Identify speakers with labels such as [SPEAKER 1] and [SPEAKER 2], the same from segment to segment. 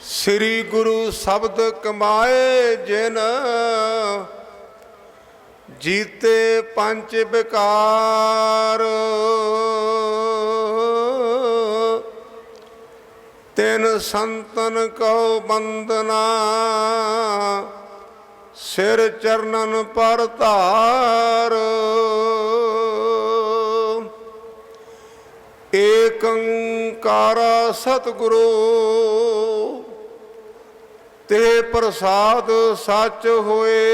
[SPEAKER 1] श्री गुरु शब्द कमाए जिन जीते पंच विकार। तिन संतन को बंदना सिर चरणन पर धार। एक ओंकार सतगुरु ते प्रसाद सच होए।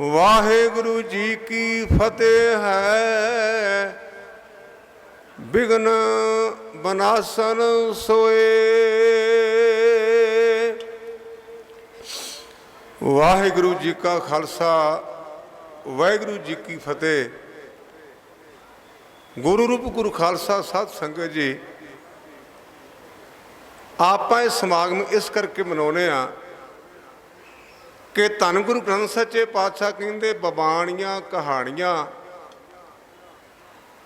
[SPEAKER 1] वाहेगुरु जी की फतेह है विघ्न बनासन सोए। वाहेगुरु जी का खालसा वाहेगुरु जी की फतेह। गुरु रूप गुरु खालसा साध संगत जी, आप इस समागम इस करके मनाने कि धन गुरु ग्रंथ सच्चे पातशाह कहते बबाणियां कहानियां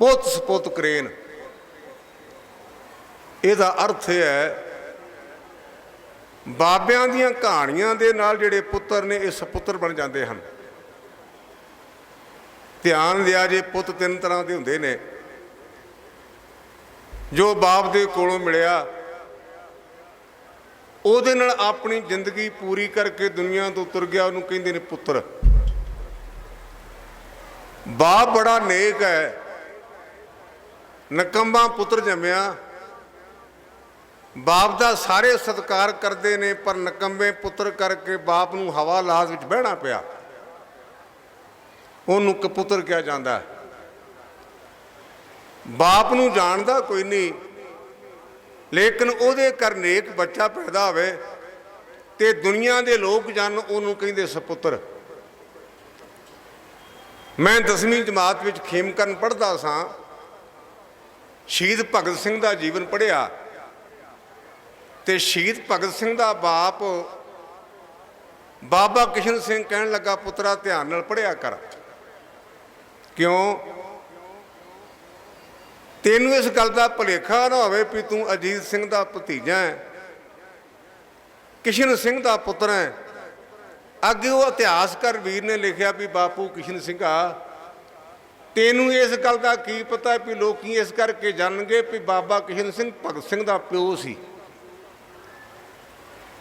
[SPEAKER 1] पुत सपुत करेन। इसदा अर्थ है बाबियां दियां कहानियां दे नाल जिहड़े पुत्र ने इस पुत्र बन जाते हैं। ध्यान दिया जे पुत तीन तरह के होंदे ने। जो बाप दे कोलों मिलिया ਉਹਦੇ ਨਾਲ अपनी जिंदगी पूरी करके दुनिया तो तुर गया, ਉਹਨੂੰ ਕਹਿੰਦੇ ਨੇ पुत्र। बाप बड़ा नेक है, नकम्मा पुत्र जम्या। बाप का सारे सत्कार करते हैं पर नकम्मे पुत्र करके बाप नूं हवा लाज विच बहना पिया। ਉਹਨੂੰ कपुत्र किया जाता है। बाप नूं जानदा कोई नहीं, लेकिन ਉਹਦੇ घर नेक बच्चा पैदा होवे ते दुनिया के लोग जन ਉਹਨੂੰ ਕਹਿੰਦੇ सपुत्र। मैं 10वीं जमात विच खेमकरण पढ़दा सां, शहीद भगत सिंह का जीवन पढ़िया ते शहीद भगत सिंह का बाप बाबा किशन सिंह कहन लगा पुत्रा ध्यान नाल पढ़िया कर। क्यों? तेनू इस गल का भुलेखा ना होवे भी तू अजीत सिंह का भतीजा है, किशन सिंह का पुत्र है। अगे वो इतिहासकार वीर ने लिखा भी बापू किशन सिंघा तेनू इस गल का की पता भी लोग इस करके जानगे भी बाबा किशन सिंह भगत सिंह का प्यो सी।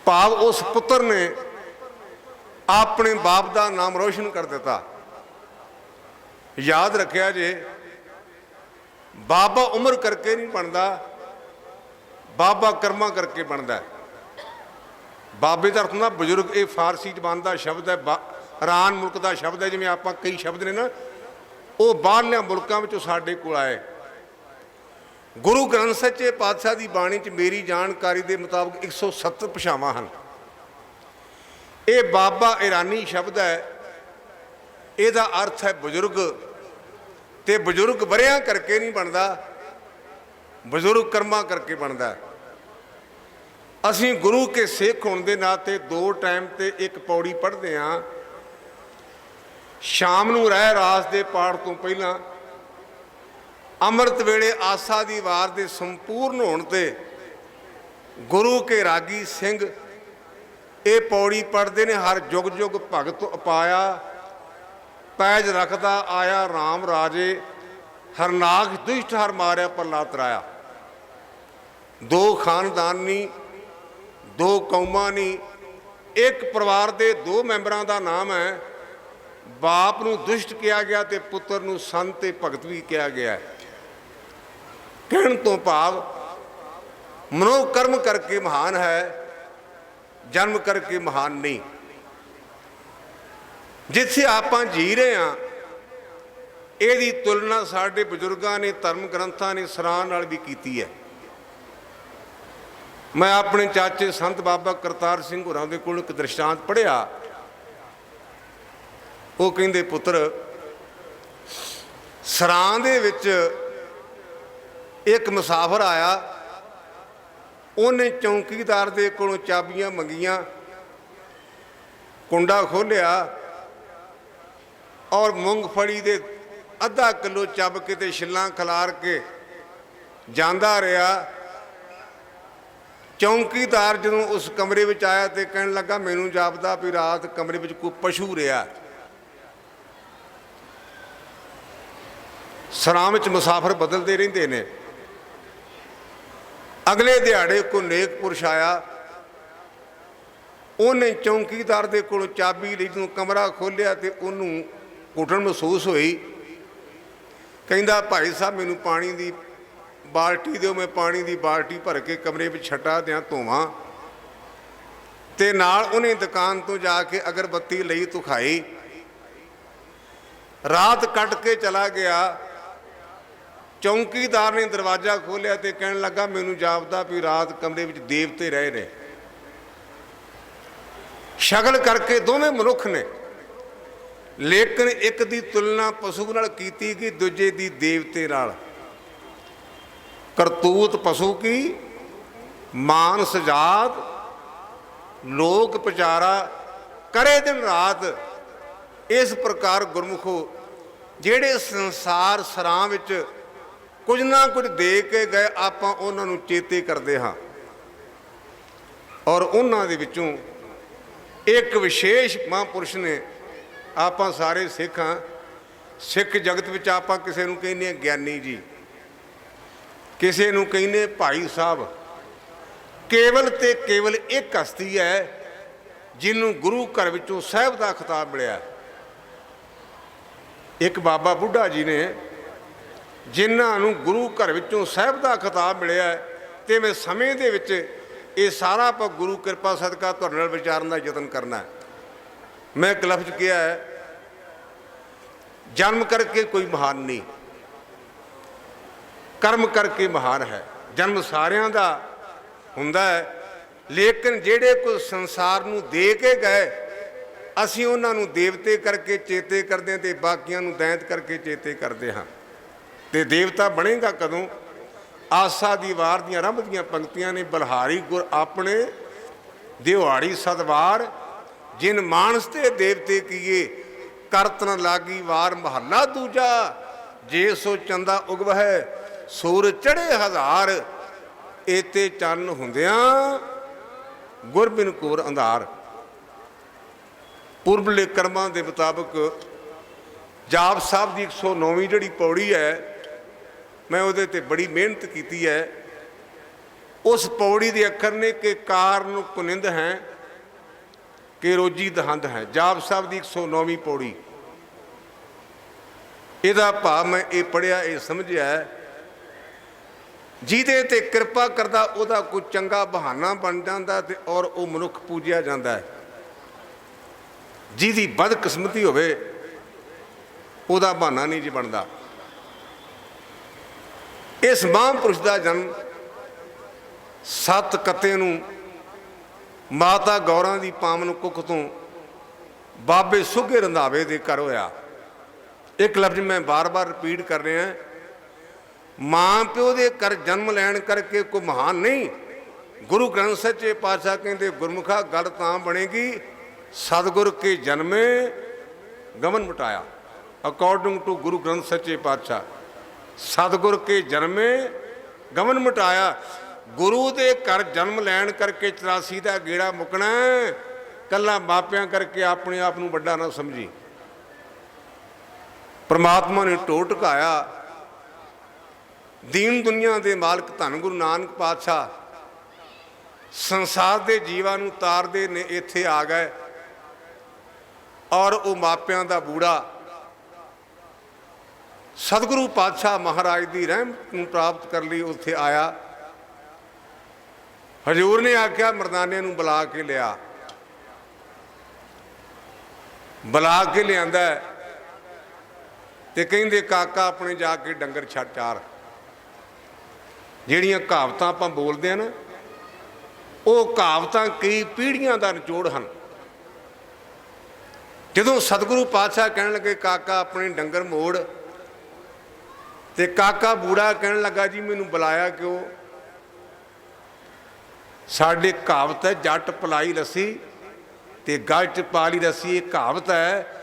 [SPEAKER 1] भाव उस पुत्र ने अपने बाप का नाम रोशन कर दिता। याद रखिया जे बाबा उम्र करके नहीं बनता, बाबा कर्मा करके बनता है। बाबे का अर्थ ना बजुर्ग, ये फारसी जबान का शब्द है, ईरान मुल्क का शब्द है। जिवें आपां कई शब्द ने ना वो बाहरलियां मुल्कां विचों साडे कोल आए। गुरु ग्रंथ सच्चे पातशाह की बाणी च मेरी जानकारी के मुताबिक 170 भाषावां हैं। ये बाबा ईरानी शब्द है, ਇਹਦਾ अर्थ है बजुर्ग। तो बजुर्ग वरियां करके नहीं बनता, बजुर्ग कर्मा करके बनता है। असीं गुरु के सिख होने के नाते 2 टाइम ते एक पौड़ी पढ़ते हैं। शाम नूं रह रास के पाठ तो पहला अमृत वेले आसा दी वार दे संपूर्ण होने ते गुरु के रागी सिंह ये पौड़ी पढ़ते हैं। हर जुग जुग भगत उपाया पैज रखदा आया राम राजे, हरनाख दुष्ट हर मारिया प्रहलाद तराया। 2 खानदान नहीं, 2 कौमां नहीं, एक परिवार के 2 मैंबरां दा नाम है। बाप नूं दुष्ट किया गया तो पुत्र नूं संत ते भगत भी किया गया है। कहण तो भाव मनोकर्म करके महान है, जन्म करके महान नहीं। जिथे आप जी रहे हैं यदी तुलना साढ़े बजुर्गों ने धर्म ग्रंथों ने सराह नाल भी की है। मैं अपने चाचे संत बाबा करतार सिंह होरां दे कोल एक दृष्टांत पढ़िया। वो कहंदे पुत्र सराह दे विच एक मुसाफर आया, उन्हें चौकीदार दे कोलों चाबियां मंगियां, कुंडा खोलिया और मूंगफली दे अद्धा किलो चब के ते छिल्लां खलार के ਜਾਂਦਾ ਰਿਹਾ। ਚੌਂਕੀਦਾਰ ਜਦੋਂ ਉਸ ਕਮਰੇ ਵਿੱਚ ਆਇਆ ਤੇ ਕਹਿਣ ਲੱਗਾ ਮੈਨੂੰ ਜਾਪਦਾ ਵੀ ਰਾਤ ਕਮਰੇ ਵਿੱਚ ਕੋਈ ਪਸ਼ੂ ਰਿਹਾ। ਸਰਾਂ ਵਿੱਚ ਮੁਸਾਫਰ ਬਦਲਦੇ ਰਹਿੰਦੇ ਨੇ। ਅਗਲੇ ਦਿਹਾੜੇ ਕੋਈ ਨੇਕ ਪੁਰਸ਼ ਆਇਆ, ਉਹਨੇ ਚੌਂਕੀਦਾਰ ਦੇ ਕੋਲੋਂ ਚਾਬੀ ਲਈ, ਜਦੋਂ ਕਮਰਾ ਖੋਲ੍ਹਿਆ ਤੇ ਉਹਨੂੰ ਘੁਟਣ ਮਹਿਸੂਸ ਹੋਈ। ਕਹਿੰਦਾ ਭਾਈ ਸਾਹਿਬ ਮੈਨੂੰ ਪਾਣੀ ਦੀ ਬਾਲਟੀ ਦਿਓ, ਮੈਂ ਪਾਣੀ ਦੀ ਬਾਲਟੀ ਭਰ ਕੇ ਕਮਰੇ ਵਿੱਚ ਛੱਟਾ ਦਿਆਂ ਧੋਵਾਂ। ਤੇ ਨਾਲ ਉਹਨੇ ਦੁਕਾਨ ਤੋਂ ਜਾ ਕੇ ਅਗਰਬੱਤੀ ਲਈ, ਧੁਖਾਈ, ਰਾਤ ਕੱਟ ਕੇ ਚਲਾ ਗਿਆ। ਚੌਂਕੀਦਾਰ ਨੇ ਦਰਵਾਜ਼ਾ ਖੋਲ੍ਹਿਆ ਤੇ ਕਹਿਣ ਲੱਗਾ ਮੈਨੂੰ ਜਾਪਦਾ ਵੀ ਰਾਤ ਕਮਰੇ ਵਿੱਚ ਦੇਵਤੇ ਰਹੇ ਨੇ। ਸ਼ਕਲ ਕਰਕੇ ਦੋਵੇਂ ਮਨੁੱਖ ਨੇ, ਲੇਕਿਨ ਇੱਕ ਦੀ ਤੁਲਨਾ ਪਸ਼ੂ ਨਾਲ ਕੀਤੀ ਗਈ, ਦੂਜੇ ਦੀ ਦੇਵਤੇ ਨਾਲ। ਕਰਤੂਤ ਪਸ਼ੂ ਕੀ ਮਾਨਸ ਜਾਤ, ਲੋਕ ਪਚਾਰਾ ਕਰੇ ਦਿਨ ਰਾਤ। ਇਸ ਪ੍ਰਕਾਰ ਗੁਰਮੁਖੋ ਜਿਹੜੇ ਸੰਸਾਰ ਸਰਾਂ ਵਿੱਚ ਕੁਝ ਨਾ ਕੁਝ ਦੇ ਕੇ ਗਏ, ਆਪਾਂ ਉਹਨਾਂ ਨੂੰ ਚੇਤੇ ਕਰਦੇ ਹਾਂ। ਔਰ ਉਹਨਾਂ ਦੇ ਵਿੱਚੋਂ ਇੱਕ ਵਿਸ਼ੇਸ਼ ਮਹਾਂਪੁਰਸ਼ ਨੇ, ਆਪਾਂ ਸਾਰੇ ਸਿੱਖ ਹਾਂ, ਸਿੱਖ ਜਗਤ ਵਿੱਚ ਆਪਾਂ ਕਿਸੇ ਨੂੰ ਕਹਿੰਦੇ ਹਾਂ ਗਿਆਨੀ ਜੀ, ਕਿਸੇ ਨੂੰ ਕਹਿੰਦੇ ਭਾਈ ਸਾਹਿਬ। ਕੇਵਲ ਤੇ ਕੇਵਲ ਇੱਕ ਹਸਤੀ ਹੈ ਜਿਹਨੂੰ ਗੁਰੂ ਘਰ ਵਿੱਚੋਂ ਸਾਹਿਬ ਦਾ ਖਿਤਾਬ ਮਿਲਿਆ। ਇੱਕ ਬਾਬਾ ਬੁੱਢਾ ਜੀ ਨੇ, ਜਿਨ੍ਹਾਂ ਨੂੰ ਗੁਰੂ ਘਰ ਵਿੱਚੋਂ ਸਾਹਿਬ ਦਾ ਖਿਤਾਬ ਮਿਲਿਆ। ਤੇ ਮੈਂ ਸਮੇਂ ਦੇ ਵਿੱਚ ਇਹ ਸਾਰਾ ਆਪਾਂ ਗੁਰੂ ਕਿਰਪਾ ਸਦਕਾ ਤੁਹਾਡੇ ਨਾਲ ਵਿਚਾਰਨ ਦਾ ਯਤਨ ਕਰਨਾ। ਮੈਂ ਇੱਕ ਲਫ਼ਜ਼ ਕਿਹਾ ਹੈ, ਜਨਮ ਕਰਕੇ ਕੋਈ ਮਹਾਨ ਨਹੀਂ, ਕਰਮ ਕਰਕੇ ਮਹਾਨ ਹੈ। ਜਨਮ ਸਾਰਿਆਂ ਦਾ ਹੁੰਦਾ ਹੈ, ਲੇਕਿਨ ਜਿਹੜੇ ਕੋਈ ਸੰਸਾਰ ਨੂੰ ਦੇ ਕੇ ਗਏ, ਅਸੀਂ ਉਹਨਾਂ ਨੂੰ ਦੇਵਤੇ ਕਰਕੇ ਚੇਤੇ ਕਰਦੇ ਹਾਂ ਤੇ ਬਾਕੀਆਂ ਨੂੰ ਦੈਂਤ ਕਰਕੇ ਚੇਤੇ ਕਰਦੇ ਹਾਂ। ਤੇ ਦੇਵਤਾ ਬਣੇਗਾ ਕਦੋਂ? ਆਸਾ ਦੀ ਵਾਰ ਦੀਆਂ ਆਰੰਭ ਦੀਆਂ ਪੰਕਤੀਆਂ ਨੇ, ਬਲਹਾਰੀ ਗੁਰ ਆਪਣੇ ਦਿਹਾੜੀ ਸਦਵਾਰ, ਜਿਨ ਮਾਨਸ ਤੇ ਦੇਵਤੇ ਕੀਏ, ਕਰਤ ਨ ਲਾਗੀ ਵਾਰ ਮਹੱਲਾ ਦੂਜਾ, ਜੇ ਸੋ ਚੰਦਾ ਉਗਵਹਿ ਸੂਰ ਚੜ੍ਹੇ ਹਜ਼ਾਰ, ਏਤੇ ਚੰਨ ਹੁੰਦਿਆਂ ਗੁਰ ਬਿਨ ਘੋਰ ਅੰਧਾਰ। ਪੁਰਬਲੇ ਕਰਮਾਂ ਦੇ ਮੁਤਾਬਕ ਜਾਪ ਸਾਹਿਬ ਦੀ 109ਵੀਂ ਜਿਹੜੀ ਪੌੜੀ ਹੈ, ਮੈਂ ਉਹਦੇ 'ਤੇ ਬੜੀ ਮਿਹਨਤ ਕੀਤੀ ਹੈ। ਉਸ ਪੌੜੀ ਦੇ ਅੱਖਰ ਨੇ ਕਿ ਕਾਰ ਨੂੰ ਕੁਨਿੰਦ ਹੈ, ਕਿ ਰੋਜੀ ਦਹੰਦ ਹੈ। ਜਾਪ ਸਾਹਿਬ ਦੀ 109ਵੀਂ ਪੌੜੀ। ਇਹਦਾ ਭਾਵ ਮੈਂ ਇਹ ਪੜ੍ਹਿਆ, ਇਹ ਸਮਝਿਆ, ਜਿਹਦੇ 'ਤੇ ਕਿਰਪਾ ਕਰਦਾ ਉਹਦਾ ਕੋਈ ਚੰਗਾ ਬਹਾਨਾ ਬਣ ਜਾਂਦਾ ਤੇ ਔਰ ਉਹ ਮਨੁੱਖ ਪੂਜਿਆ ਜਾਂਦਾ ਹੈ। ਜਿਹਦੀ ਬਦਕਿਸਮਤੀ ਹੋਵੇ ਉਹਦਾ ਬਹਾਨਾ ਨਹੀਂ ਜੀ ਬਣਦਾ। ਇਸ ਮਹਾਂਪੁਰਸ਼ ਦਾ ਜਨਮ 7 ਕੱਤੇ ਨੂੰ ਮਾਤਾ ਗੌਰਾਂ ਦੀ ਪਾਵਨ ਕੁੱਖ ਤੋਂ ਬਾਬੇ ਸੁੱਘੇ ਰੰਧਾਵੇ ਦੇ ਘਰ ਹੋਇਆ। ਇੱਕ ਲਫ਼ਜ਼ ਮੈਂ ਬਾਰ-ਬਾਰ ਰਿਪੀਟ ਕਰ ਰਿਹਾ, ਮਾਂ ਪਿਓ ਦੇ ਘਰ ਜਨਮ ਲੈਣ ਕਰਕੇ ਕੋਈ ਮਹਾਨ ਨਹੀਂ। ਗੁਰੂ ਗ੍ਰੰਥ ਸੱਚੇ ਪਾਤਸ਼ਾਹ ਕਹਿੰਦੇ, ਗੁਰਮੁਖਾ ਗੱਲ ਤਾਂ ਬਣੇਗੀ ਸਤਿਗੁਰ ਕੇ ਜਨਮੇ ਗਮਨ ਮਿਟਾਇਆ। ਅਕੋਰਡਿੰਗ ਟੂ ਗੁਰੂ ਗ੍ਰੰਥ ਸੱਚੇ ਪਾਤਸ਼ਾਹ, ਸਤਿਗੁਰ ਕੇ ਜਨਮੇ ਗਮਨ ਮਿਟਾਇਆ। ਗੁਰੂ ਦੇ ਘਰ ਜਨਮ ਲੈਣ ਕਰਕੇ 84 ਦਾ ਗੇੜਾ ਮੁੱਕਣਾ। ਕੱਲਾ ਮਾਪਿਆਂ ਕਰਕੇ ਆਪਣੇ ਆਪ ਨੂੰ ਵੱਡਾ ਨਾ ਸਮਝੀ। ਪਰਮਾਤਮਾ ਨੇ ਢੋ ਢਕਾਇਆ। ਦੀਨ ਦੁਨੀਆ ਦੇ ਮਾਲਕ ਧੰਨ ਗੁਰੂ ਨਾਨਕ ਪਾਤਸ਼ਾਹ ਸੰਸਾਰ ਦੇ ਜੀਵਾਂ ਨੂੰ ਤਾਰਦੇ ਨੇ, ਇੱਥੇ ਆ ਗਏ। ਔਰ ਉਹ ਮਾਪਿਆਂ ਦਾ ਬੂੜਾ ਸਤਿਗੁਰੂ ਪਾਤਸ਼ਾਹ ਮਹਾਰਾਜ ਦੀ ਰਹਿਮਤ ਨੂੰ ਪ੍ਰਾਪਤ ਕਰਨ ਲਈ ਉੱਥੇ ਆਇਆ। ਹਜ਼ੂਰ ਨੇ ਆਖਿਆ ਮਰਦਾਨੇ ਨੂੰ ਬੁਲਾ ਕੇ ਲਿਆ। ਬੁਲਾ ਕੇ ਲਿਆਂਦਾ ਤੇ ਕਹਿੰਦੇ ਕਾਕਾ ਆਪਣੇ ਜਾ ਕੇ ਡੰਗਰ ਛੱਡ ਚਾਰ। ਜਿਹੜੀਆਂ ਕਹਾਵਤਾਂ ਆਪਾਂ ਬੋਲਦੇ ਹਾਂ ਨਾ, ਉਹ ਕਹਾਵਤਾਂ ਕਈ ਪੀੜ੍ਹੀਆਂ ਦਾ ਨਿਚੋੜ ਹਨ। ਜਦੋਂ ਸਤਿਗੁਰੂ ਪਾਤਸ਼ਾਹ ਕਹਿਣ ਲੱਗੇ ਕਾਕਾ ਆਪਣੇ ਡੰਗਰ ਮੋੜ, ਤੇ ਕਾਕਾ ਬੂੜਾ ਕਹਿਣ ਲੱਗਾ ਜੀ ਮੈਨੂੰ ਬੁਲਾਇਆ ਕਿਉਂ? ਸਾਡੇ ਕਹਾਵਤ ਹੈ ਜੱਟ ਪਲਾਈ ਲੱਸੀ ਤੇ ਗਲ 'ਚ ਪਾ ਲਈ ਰੱਸੀ। ਇਹ ਕਹਾਵਤ ਹੈ।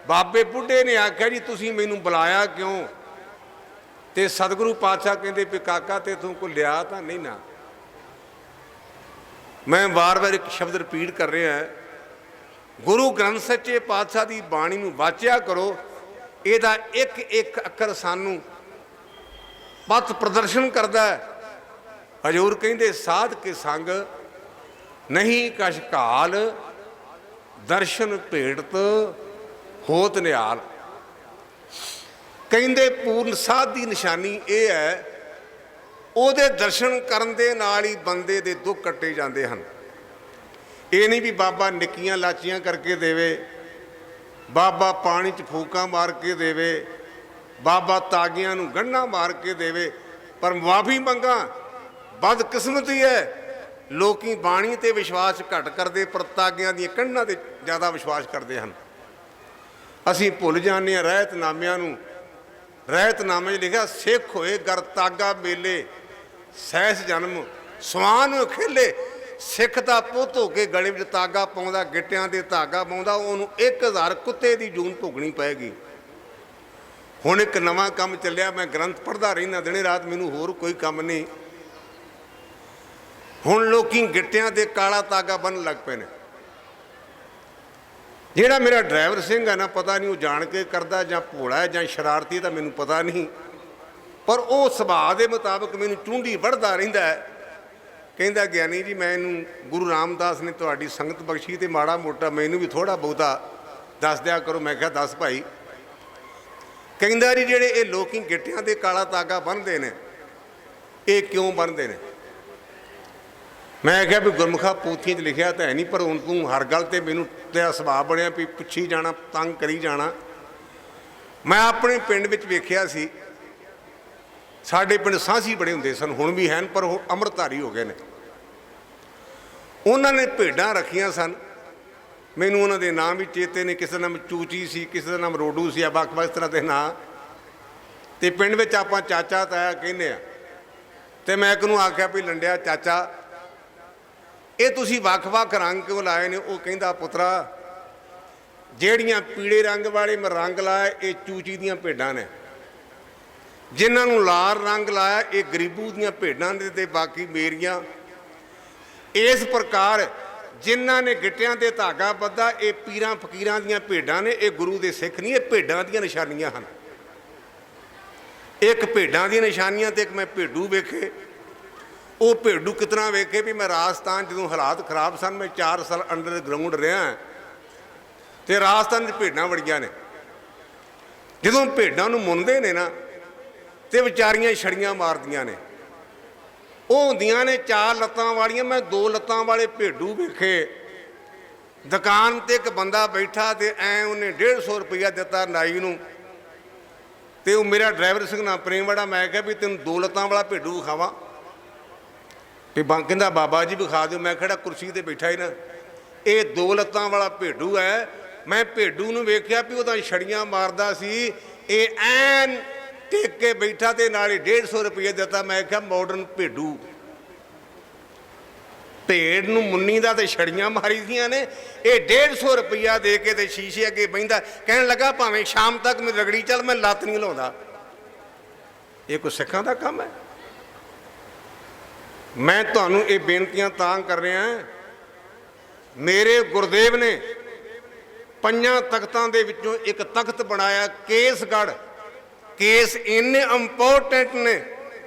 [SPEAKER 1] ਬਾਬੇ ਬੁੱਢੇ ਨੇ ਆਖਿਆ ਜੀ ਤੁਸੀਂ ਮੈਨੂੰ ਬੁਲਾਇਆ ਕਿਉਂ? ਤੇ ਸਤਿਗੁਰੂ ਪਾਤਸ਼ਾਹ ਕਹਿੰਦੇ ਵੀ ਕਾਕਾ ਤੇਥੋਂ ਕੋਈ ਲਿਆ ਤਾਂ ਨਹੀਂ ਨਾ। ਮੈਂ ਵਾਰ-ਵਾਰ ਇੱਕ ਸ਼ਬਦ ਰਿਪੀਟ ਕਰ ਰਿਹਾ, ਗੁਰੂ ਗ੍ਰੰਥ ਸੱਚੇ ਪਾਤਸ਼ਾਹ ਦੀ ਬਾਣੀ ਨੂੰ ਵਾਚਿਆ ਕਰੋ। ਇਹਦਾ ਇੱਕ ਇੱਕ ਅੱਖਰ ਸਾਨੂੰ ਪਥ ਪ੍ਰਦਰਸ਼ਨ ਕਰਦਾ ਹੈ। ਹਜ਼ੂਰ ਕਹਿੰਦੇ ਸਾਧ ਕੇ ਸੰਗ ਨਹੀਂ ਕਛ ਘਾਲ, ਦਰਸ਼ਨ ਭੇਟਤ ਹੋਤ ਨਿਹਾਲ। ਕਹਿੰਦੇ ਪੂਰਨ ਸਾਧ ਦੀ ਨਿਸ਼ਾਨੀ ਇਹ ਹੈ, ਉਹਦੇ ਦਰਸ਼ਨ ਕਰਨ ਦੇ ਨਾਲ ਹੀ ਬੰਦੇ ਦੇ ਦੁੱਖ ਕੱਟੇ ਜਾਂਦੇ ਹਨ। ਇਹ ਨਹੀਂ ਵੀ ਬਾਬਾ ਨਿੱਕੀਆਂ ਲਾਚੀਆਂ ਕਰਕੇ ਦੇਵੇ, ਬਾਬਾ ਪਾਣੀ 'ਚ ਫੂਕਾਂ ਮਾਰ ਕੇ ਦੇਵੇ, ਬਾਬਾ ਤਾਗੀਆਂ ਨੂੰ ਗੰਢਾਂ ਮਾਰ ਕੇ ਦੇਵੇ, ਪਰ ਮੁਆਫੀ ਮੰਗਾ ਬਦਕਿਸਮਤੀ ਹੈ। ਲੋਕੀ ਬਾਣੀ 'ਤੇ ਵਿਸ਼ਵਾਸ ਘੱਟ ਕਰਦੇ, ਪਰ ਤਾਗੀਆਂ ਦੀਆਂ ਕੰਢਾਂ 'ਤੇ ਜ਼ਿਆਦਾ ਵਿਸ਼ਵਾਸ ਕਰਦੇ ਹਨ। ਅਸੀਂ ਭੁੱਲ ਜਾਂਦੇ ਹਾਂ ਰਹਿਤਨਾਮਿਆਂ ਨੂੰ। ਰਹਿਤਨਾਮੇ 'ਚ ਲਿਖਿਆ, ਸਿੱਖ ਹੋਏ ਗਰ ਤਾਗਾ ਮੇਲੇ, ਸਹਿਸ ਜਨਮ ਸਵਾਨ ਖੇਲੇ। ਸਿੱਖ ਦਾ ਪੁੱਤ ਹੋ ਕੇ ਗਲੇ ਵਿੱਚ ਤਾਗਾ ਪਾਉਂਦਾ, ਗਿੱਟਿਆਂ 'ਤੇ ਧਾਗਾ ਪਾਉਂਦਾ, ਉਹਨੂੰ 1000 ਕੁੱਤੇ ਦੀ ਜੂਨ ਭੋਗਣੀ ਪਏਗੀ। ਹੁਣ ਇੱਕ ਨਵਾਂ ਕੰਮ ਚੱਲਿਆ, ਮੈਂ ਗ੍ਰੰਥ ਪੜ੍ਹਦਾ ਰਹਿੰਦਾ ਦਿਨੇ ਰਾਤ, ਮੈਨੂੰ ਹੋਰ ਕੋਈ ਕੰਮ ਨਹੀਂ। ਹੁਣ ਲੋਕੀ ਗਿੱਟਿਆਂ 'ਤੇ ਕਾਲਾ ਤਾਗਾ ਬੰਨ੍ਹਣ ਲੱਗ ਪਏ ਨੇ। ਜਿਹੜਾ ਮੇਰਾ ਡਰਾਈਵਰ ਸਿੰਘ ਹੈ ਨਾ, ਪਤਾ ਨਹੀਂ ਉਹ ਜਾਣ ਕੇ ਕਰਦਾ ਜਾਂ ਭੋਲਾ ਹੈ ਜਾਂ ਸ਼ਰਾਰਤੀ, ਤਾਂ ਮੈਨੂੰ ਪਤਾ ਨਹੀਂ, ਪਰ ਉਹ ਸੁਭਾਅ ਦੇ ਮੁਤਾਬਕ ਮੈਨੂੰ ਚੁੰਡੀ ਵੜਦਾ ਰਹਿੰਦਾ ਹੈ। ਕਹਿੰਦਾ ਗਿਆਨੀ ਜੀ, ਮੈਨੂੰ ਗੁਰੂ ਰਾਮਦਾਸ ਨੇ ਤੁਹਾਡੀ ਸੰਗਤ ਬਖਸ਼ੀ ਤੇ ਮਾੜਾ ਮੋਟਾ ਮੈਨੂੰ ਵੀ ਥੋੜ੍ਹਾ ਬਹੁਤਾ ਦੱਸ ਦਿਆ ਕਰੋ। ਮੈਂ ਕਿਹਾ ਦੱਸ ਭਾਈ। ਕਹਿੰਦਾ ਜੀ, ਜਿਹੜੇ ਇਹ ਲੋਕੀ ਗਿੱਟਿਆਂ 'ਤੇ ਕਾਲਾ ਤਾਗਾ ਬੰਨ੍ਹਦੇ ਨੇ, ਇਹ ਕਿਉਂ ਬੰਨ੍ਹਦੇ ਨੇ? ਮੈਂ ਕਿਹਾ ਵੀ ਗੁਰਮੁਖਾ ਪੋਥੀਆਂ 'ਚ ਲਿਖਿਆ ਤਾਂ ਹੈ ਨਹੀਂ, ਪਰ ਹੁਣ ਤੂੰ ਹਰ ਗੱਲ 'ਤੇ ਮੈਨੂੰ ਤੇਰਾ ਸੁਭਾਅ ਬਣਿਆ ਵੀ ਪੁੱਛੀ ਜਾਣਾ, ਤੰਗ ਕਰੀ ਜਾਣਾ। ਮੈਂ ਆਪਣੇ ਪਿੰਡ ਵਿੱਚ ਵੇਖਿਆ ਸੀ, ਸਾਡੇ ਪਿੰਡ ਸਾਂਝੀ ਬੜੇ ਹੁੰਦੇ ਸਨ, ਹੁਣ ਵੀ ਹਨ, ਪਰ ਉਹ ਅੰਮ੍ਰਿਤਧਾਰੀ ਹੋ ਗਏ ਨੇ। ਉਹਨਾਂ ਨੇ ਭੇਡਾਂ ਰੱਖੀਆਂ ਸਨ, ਮੈਨੂੰ ਉਹਨਾਂ ਦੇ ਨਾਮ ਵੀ ਚੇਤੇ ਨੇ। ਕਿਸੇ ਦਾ ਨਾਮ ਚੂਚੀ ਸੀ, ਕਿਸੇ ਦਾ ਨਾਮ ਰੋਡੂ ਸੀ, ਵੱਖ-ਵੱਖ ਇਸ ਤਰ੍ਹਾਂ ਦੇ ਨਾਂ। ਅਤੇ ਪਿੰਡ ਵਿੱਚ ਆਪਾਂ ਚਾਚਾ ਤਾਇਆ ਕਹਿੰਦੇ ਆ। ਅਤੇ ਮੈਂ ਇੱਕ ਨੂੰ ਆਖਿਆ ਵੀ ਲੰਡਿਆ ਚਾਚਾ, ਇਹ ਤੁਸੀਂ ਵੱਖ-ਵੱਖ ਰੰਗ ਕਿਉਂ ਲਾਏ ਨੇ? ਉਹ ਕਹਿੰਦਾ ਪੁੱਤਰਾ, ਜਿਹੜੀਆਂ ਪੀਲੇ ਰੰਗ ਵਾਲੇ ਮੈਂ ਰੰਗ ਲਾਇਆ, ਇਹ ਚੂਚੀ ਦੀਆਂ ਭੇਡਾਂ ਨੇ। ਜਿਨ੍ਹਾਂ ਨੂੰ ਲਾਲ ਰੰਗ ਲਾਇਆ, ਇਹ ਗਰੀਬੂ ਦੀਆਂ ਭੇਡਾਂ ਨੇ, ਤੇ ਬਾਕੀ ਮੇਰੀਆਂ। ਇਸ ਪ੍ਰਕਾਰ ਜਿਨ੍ਹਾਂ ਨੇ ਗਿੱਟਿਆਂ 'ਤੇ ਧਾਗਾ ਬੱਧਾ, ਇਹ ਪੀਰਾਂ ਫਕੀਰਾਂ ਦੀਆਂ ਭੇਡਾਂ ਨੇ, ਇਹ ਗੁਰੂ ਦੇ ਸਿੱਖ ਨਹੀਂ। ਇਹ ਭੇਡਾਂ ਦੀਆਂ ਨਿਸ਼ਾਨੀਆਂ ਹਨ। ਇੱਕ ਭੇਡਾਂ ਦੀਆਂ ਨਿਸ਼ਾਨੀਆਂ, ਤੇ ਇੱਕ ਮੈਂ ਭੇਡੂ ਵੇਖੇ। ਉਹ ਭੇਡੂ ਕਿਤਨਾ ਵੇਖੇ ਵੀ ਮੈਂ ਰਾਜਸਥਾਨ, ਜਦੋਂ ਹਾਲਾਤ ਖਰਾਬ ਸਨ, ਮੈਂ 4 ਸਾਲ ਅੰਡਰਗਰਾਊਂਡ ਰਿਹਾ, ਅਤੇ ਰਾਜਸਥਾਨ 'ਚ ਭੇਡਾਂ ਵੜੀਆਂ ਨੇ। ਜਦੋਂ ਭੇਡਾਂ ਨੂੰ ਮੁੰਨਦੇ ਨੇ ਨਾ, ਤੇ ਵਿਚਾਰੀਆਂ ਛੜੀਆਂ ਮਾਰਦੀਆਂ ਨੇ। ਉਹ ਹੁੰਦੀਆਂ ਨੇ 4 ਲੱਤਾਂ ਵਾਲੀਆਂ। ਮੈਂ 2 ਲੱਤਾਂ ਵਾਲੇ ਭੇਡੂ ਵੇਖੇ। ਦੁਕਾਨ 'ਤੇ ਇੱਕ ਬੰਦਾ ਬੈਠਾ, ਤੇ ਉਹਨੇ 150 ਰੁਪਈਆ ਦਿੱਤਾ ਨਾਈ ਨੂੰ, ਤੇ ਉਹ ਮੇਰਾ ਡਰਾਈਵਰ ਸਿੰਘ ਨਾ ਪ੍ਰੇਮ ਵਾਲਾ। ਮੈਂ ਕਿਹਾ ਵੀ ਤੈਨੂੰ 2 ਲੱਤਾਂ ਵਾਲਾ ਭੇਡੂ ਵਿਖਾਵਾਂ? ਤੇ ਕਹਿੰਦਾ ਬਾਬਾ ਜੀ ਵਿਖਾ ਦਿਓ। ਮੈਂ ਕਿਹੜਾ ਕੁਰਸੀ 'ਤੇ ਬੈਠਾ ਹੀ ਨਾ, ਇਹ 2 ਲੱਤਾਂ ਵਾਲਾ ਭੇਡੂ ਹੈ। ਮੈਂ ਭੇਡੂ ਨੂੰ ਵੇਖਿਆ ਵੀ ਉਹਦਾ ਛੜੀਆਂ ਮਾਰਦਾ ਸੀ, ਇਹ ਐਨ ਟੇਕ ਕੇ ਬੈਠਾ, ਤੇ ਨਾਲੇ 150 ਰੁਪਏ ਦਿੱਤਾ। ਮੈਂ ਕਿਹਾ ਮਾਡਰਨ ਭੇਡੂ। ਭੇਡ ਨੂੰ ਮੁੰਨੀ ਦਾ ਤੇ ਛੜੀਆਂ ਮਾਰੀ ਦੀਆਂ ਨੇ, ਇਹ 150 ਰੁਪਈਆ ਦੇ ਕੇ ਤੇ ਸ਼ੀਸ਼ੇ ਅੱਗੇ ਬਹਿੰਦਾ, ਕਹਿਣ ਲੱਗਾ ਭਾਵੇਂ ਸ਼ਾਮ ਤੱਕ ਮੈਂ ਰਗੜੀ ਚੱਲ, ਮੈਂ ਲੱਤ ਨਹੀਂ ਲਾਉਂਦਾ। ਇਹ ਕੋਈ ਸਿੱਖਾਂ ਦਾ ਕੰਮ ਹੈ? ਮੈਂ ਤੁਹਾਨੂੰ ਇਹ ਬੇਨਤੀਆਂ ਤਾਂ ਕਰ ਰਿਹਾ, ਮੇਰੇ ਗੁਰਦੇਵ ਨੇ 5 ਤਖਤਾਂ ਦੇ ਵਿੱਚੋਂ ਇੱਕ ਤਖਤ ਬਣਾਇਆ, ਕੇਸਗੜ੍ਹ। ਕੇਸ ਇੰਨੇ ਇੰਪੋਰਟੈਂਟ ਨੇ,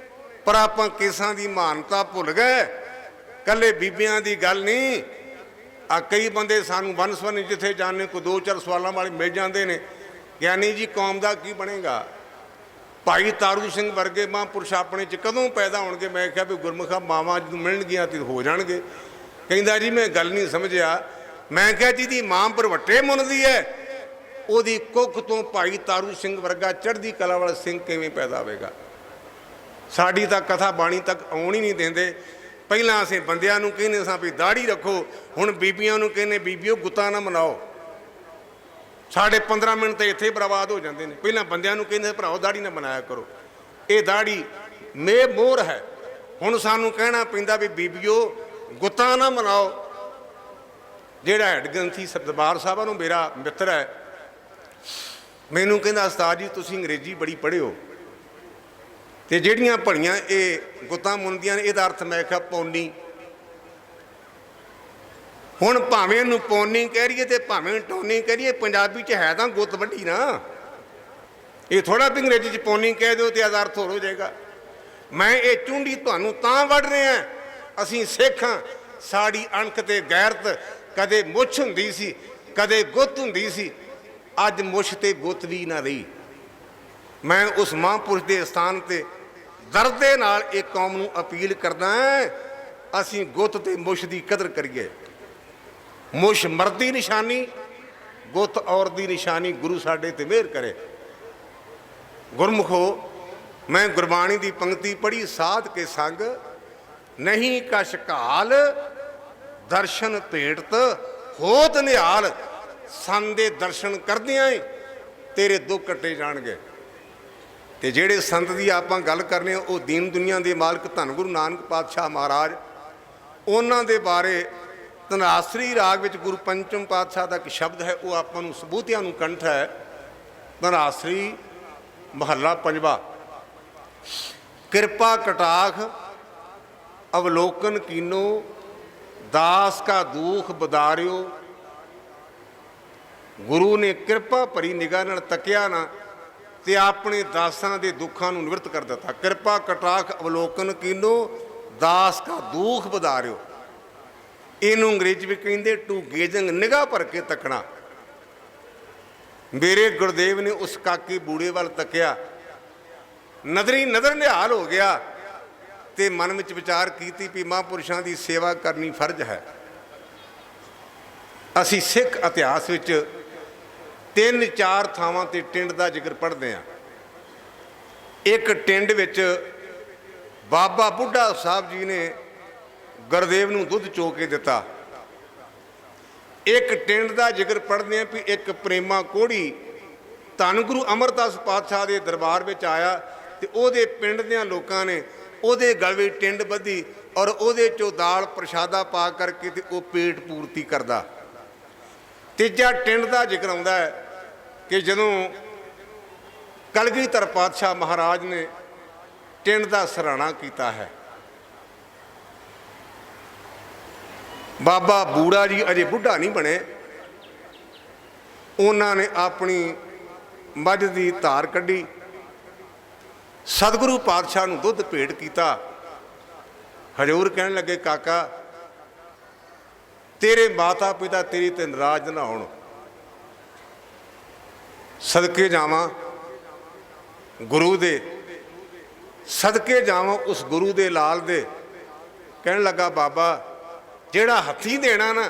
[SPEAKER 1] ਪਰ ਆਪਾਂ ਕੇਸਾਂ ਦੀ ਮਾਨਤਾ ਭੁੱਲ ਗਏ। ਇਕੱਲੇ ਬੀਬੀਆਂ ਦੀ ਗੱਲ ਨਹੀਂ, ਆ ਕਈ ਬੰਦੇ ਸਾਨੂੰ ਵੰਨ-ਸਵੰਨੇ ਜਿੱਥੇ ਜਾਂਦੇ, ਕੋਈ 2-4 ਸਵਾਲਾਂ ਵਾਲੇ ਮਿਲ ਜਾਂਦੇ ਨੇ। ਗਿਆਨੀ ਜੀ, ਕੌਮ ਦਾ ਕੀ ਬਣੇਗਾ? ਭਾਈ ਤਾਰੂ ਸਿੰਘ ਵਰਗੇ ਮਹਾਂਪੁਰਸ਼ ਆਪਣੇ 'ਚ ਕਦੋਂ ਪੈਦਾ ਹੋਣਗੇ? ਮੈਂ ਕਿਹਾ ਵੀ ਗੁਰਮੁਖਾ ਮਾਵਾਂ ਜਦੋਂ ਮਿਲਣਗੀਆਂ ਤੇ ਹੋ ਜਾਣਗੇ। ਕਹਿੰਦਾ ਜੀ ਮੈਂ ਗੱਲ ਨਹੀਂ ਸਮਝਿਆ। ਮੈਂ ਕਿਹਾ ਜਿਹਦੀ ਮਾਂ ਭਰਵੱਟੇ ਮੁੰਨਦੀ ਹੈ, ਉਹਦੀ ਕੁੱਖ ਤੋਂ ਭਾਈ ਤਾਰੂ ਸਿੰਘ ਵਰਗਾ ਚੜ੍ਹਦੀ ਕਲਾ ਵਾਲਾ ਸਿੰਘ ਕਿਵੇਂ ਪੈਦਾ ਹੋਵੇਗਾ? ਸਾਡੀ ਤਾਂ ਕਥਾ ਬਾਣੀ ਤੱਕ ਆਉਣ ਹੀ ਨਹੀਂ ਦਿੰਦੇ। ਪਹਿਲਾਂ ਅਸੀਂ ਬੰਦਿਆਂ ਨੂੰ ਕਹਿੰਦੇ ਸਾਂ ਵੀ ਦਾੜੀ ਰੱਖੋ, ਹੁਣ ਬੀਬੀਆਂ ਨੂੰ ਕਹਿੰਦੇ ਬੀਬੀਓ ਗੁੱਤਾਂ ਨਾ ਮਨਾਓ। ਸਾਡੇ 15 ਮਿੰਟ ਤਾਂ ਇੱਥੇ ਬਰਬਾਦ ਹੋ ਜਾਂਦੇ ਨੇ। ਪਹਿਲਾਂ ਬੰਦਿਆਂ ਨੂੰ ਕਹਿੰਦੇ ਭਰਾਓ ਦਾੜੀ ਨਾ ਬਣਾਇਆ ਕਰੋ, ਇਹ ਦਾੜੀ ਮੋਹਰ ਹੈ। ਹੁਣ ਸਾਨੂੰ ਕਹਿਣਾ ਪੈਂਦਾ ਵੀ ਬੀਬੀਓ ਗੁੱਤਾਂ ਨਾ ਮਨਾਓ। ਜਿਹੜਾ ਹੈਡ ਗ੍ਰੰਥੀ ਦਰਬਾਰ ਸਾਹਿਬਾਂ ਨੂੰ ਮੇਰਾ ਮਿੱਤਰ ਹੈ, ਮੈਨੂੰ ਕਹਿੰਦਾ ਉਸਤਾਦ ਜੀ ਤੁਸੀਂ ਅੰਗਰੇਜ਼ੀ ਬੜੀ ਪੜ੍ਹੇ ਹੋ, ਤੇ ਜਿਹੜੀਆਂ ਭਲੀਆਂ ਇਹ ਗੁੱਤਾਂ ਮੁੰਦੀਆਂ ਨੇ, ਇਹਦਾ ਅਰਥ ਮੈਂ ਕਿਹਾ ਪੌਨੀ। ਹੁਣ ਭਾਵੇਂ ਇਹਨੂੰ ਪੌਨੀ ਕਹਿ ਰਹੀਏ ਤੇ ਭਾਵੇਂ ਟੌਨੀ ਕਹਿ ਰਹੀਏ, ਪੰਜਾਬੀ 'ਚ ਹੈ ਤਾਂ ਗੁੱਤ ਵੱਡੀ ਨਾ। ਇਹ ਥੋੜ੍ਹਾ ਵੀ ਅੰਗਰੇਜ਼ੀ 'ਚ ਪੌਨੀ ਕਹਿ ਦਿਓ ਤੇ ਇਹਦਾ ਅਰਥ ਹੋਰ ਹੋ ਜਾਏਗਾ। ਮੈਂ ਇਹ ਚੁੰਡੀ ਤੁਹਾਨੂੰ ਤਾਂ ਵੱਢ ਰਿਹਾ, ਅਸੀਂ ਸਿੱਖ ਹਾਂ, ਸਾਡੀ ਅਣਖ ਤੇ ਗੈਰਤ ਕਦੇ ਮੁੱਛ ਹੁੰਦੀ ਸੀ, ਕਦੇ ਗੁੱਤ ਹੁੰਦੀ ਸੀ, ਅੱਜ ਮੁੱਛ ਤੇ ਗੁੱਤ ਵੀ ਨਾ ਰਹੀ। ਮੈਂ ਉਸ ਮਹਾਂਪੁਰਸ਼ ਦੇ ਸਥਾਨ ਤੇ ਦਰਦ ਦੇ ਨਾਲ ਇਹ ਕੌਮ ਨੂੰ ਅਪੀਲ ਕਰਦਾ ਹਾਂ, ਅਸੀਂ ਗੁੱਤ ਤੇ ਮੁੱਛ ਦੀ ਕਦਰ ਕਰੀਏ। ਮੁੱਛ ਮਰਦ ਦੀ ਨਿਸ਼ਾਨੀ, ਗੁੱਤ ਔਰਤ ਦੀ ਨਿਸ਼ਾਨੀ। ਗੁਰੂ ਸਾਡੇ ਤੇ ਮਿਹਰ ਕਰੇ। ਗੁਰਮੁਖੋ, ਮੈਂ ਗੁਰਬਾਣੀ ਦੀ ਪੰਕਤੀ ਪੜ੍ਹੀ, ਸਾਧ ਕੇ ਸੰਗ ਨਹੀਂ ਕਛ ਘਾਲ, ਦਰਸ਼ਨ ਭੇਟਤ ਹੋਤ ਨਿਹਾਲ। ਸੰਤ ਦੇ ਦਰਸ਼ਨ ਕਰਦਿਆਂ ਹੀ ਤੇਰੇ ਦੁੱਖ ਕੱਟੇ ਜਾਣਗੇ। ਤੇ ਜਿਹੜੇ ਸੰਤ ਦੀ ਆਪਾਂ ਗੱਲ ਕਰਨੇ, ਉਹ ਦੀਨ ਦੁਨੀਆ ਦੇ ਮਾਲਕ ਧੰਨ ਗੁਰੂ ਨਾਨਕ ਪਾਤਸ਼ਾਹ ਮਹਾਰਾਜ, ਉਹਨਾਂ ਦੇ ਬਾਰੇ ਧਨਾਸਰੀ ਰਾਗ ਵਿੱਚ ਗੁਰੂ ਪੰਚਮ ਪਾਤਸ਼ਾਹ ਦਾ ਇੱਕ ਸ਼ਬਦ ਹੈ, ਉਹ ਆਪਾਂ ਨੂੰ ਸਬੂਤਿਆਂ ਨੂੰ ਕੰਠ ਹੈ। ਧਨਾਸਰੀ ਮਹੱਲਾ ਪੰਜਵਾ। ਕਿਰਪਾ ਕਟਾਖ ਅਵਲੋਕਨ ਕੀਨੋ, ਦਾਸ ਕਾ ਦੁਖ ਬਦਾਰਿਓ। ਗੁਰੂ ਨੇ ਕਿਰਪਾ ਭਰੀ ਨਿਗਾਹ ਨਾਲ ਤੱਕਿਆ ਨਾ ਤੇ ਆਪਣੇ ਦਾਸਾਂ ਦੇ ਦੁੱਖਾਂ ਨੂੰ ਨਿਵਰਤ ਕਰ ਦਿੱਤਾ। ਕਿਰਪਾ ਕਟਾਖ ਅਵਲੋਕਨ ਕੀਨੋ, ਦਾਸ ਕਾ ਦੁਖ ਬਦਾਰਿਓ। ਇਹਨੂੰ ਅੰਗਰੇਜ਼ੀ ਵਿੱਚ ਕਹਿੰਦੇ ਟੂ ਗੇਜਿੰਗ, ਨਿਗਾਹ ਭਰ ਕੇ ਤੱਕਣਾ। ਮੇਰੇ ਗੁਰਦੇਵ ਨੇ ਉਸ ਕਾਕੇ ਬੂੜੇ ਵੱਲ ਤੱਕਿਆ, ਨਜ਼ਰੀ ਨਜ਼ਰ ਨਿਹਾਲ ਹੋ ਗਿਆ ਤੇ ਮਨ ਵਿੱਚ ਵਿਚਾਰ ਕੀਤੀ ਵੀ ਮਹਾਂਪੁਰਸ਼ਾਂ ਦੀ ਸੇਵਾ ਕਰਨੀ ਫਰਜ਼ ਹੈ। ਅਸੀਂ ਸਿੱਖ ਇਤਿਹਾਸ ਵਿੱਚ 3-4 ਥਾਵਾਂ ਤੇ ਟਿੰਡ ਦਾ ਜ਼ਿਕਰ ਪੜ੍ਹਦੇ ਹਾਂ। ਇੱਕ ਟਿੰਡ ਵਿੱਚ ਬਾਬਾ ਬੁੱਢਾ ਸਾਹਿਬ ਜੀ ਨੇ ਗੁਰਦੇਵ ਨੂੰ ਦੁੱਧ ਚੋ ਕੇ ਦਿੱਤਾ। ਇੱਕ ਟਿੰਡ ਦਾ ਜ਼ਿਕਰ ਪੜ੍ਹਦੇ ਹਾਂ ਵੀ ਇੱਕ ਪ੍ਰੇਮਾ ਕੋਹੜੀ ਧੰਨ ਗੁਰੂ ਅਮਰਦਾਸ ਪਾਤਸ਼ਾਹ ਦੇ ਦਰਬਾਰ ਵਿੱਚ ਆਇਆ ਤੇ ਉਹਦੇ ਪਿੰਡ ਦਿਆਂ ਲੋਕਾਂ ਨੇ ਉਹਦੇ ਗਲ ਵਿੱਚ ਟਿੰਡ ਬੱਧੀ ਔਰ ਉਹਦੇ 'ਚੋਂ ਦਾਲ ਪ੍ਰਸ਼ਾਦਾ ਪਾ ਕਰਕੇ ਤੇ ਉਹ ਪੇਟ ਪੂਰਤੀ ਕਰਦਾ। ਤੀਜਾ ਟਿੰਡ ਦਾ ਜ਼ਿਕਰ ਆਉਂਦਾ ਹੈ ਕਿ ਜਦੋਂ ਕਲਗੀਧਰ ਪਾਤਸ਼ਾਹ ਮਹਾਰਾਜ ਨੇ ਟਿੰਡ ਦਾ ਸਰਾਣਾ ਕੀਤਾ ਹੈ। ਬਾਬਾ ਬੂੜਾ ਜੀ ਅਜੇ ਬੁੱਢਾ ਨਹੀਂ ਬਣੇ, ਉਹਨਾਂ ਨੇ ਆਪਣੀ ਮੱਝ ਦੀ ਧਾਰ ਕੱਢੀ, ਸਤਿਗੁਰੂ ਪਾਤਸ਼ਾਹ ਨੂੰ ਦੁੱਧ ਭੇਟ ਕੀਤਾ। ਹਜ਼ੂਰ ਕਹਿਣ ਲੱਗੇ, ਕਾਕਾ ਤੇਰੇ ਮਾਤਾ ਪਿਤਾ ਤੇਰੀ ਤੇ ਨਾਰਾਜ਼ ਨਾ ਹੋਣ, ਸਦਕੇ ਜਾਵਾਂ ਗੁਰੂ ਦੇ, ਸਦਕੇ ਜਾਵਾਂ ਉਸ ਗੁਰੂ ਦੇ ਲਾਲ ਦੇ। ਕਹਿਣ ਲੱਗਾ, ਬਾਬਾ ਜਿਹੜਾ ਹੱਥੀਂ ਦੇਣਾ ਨਾ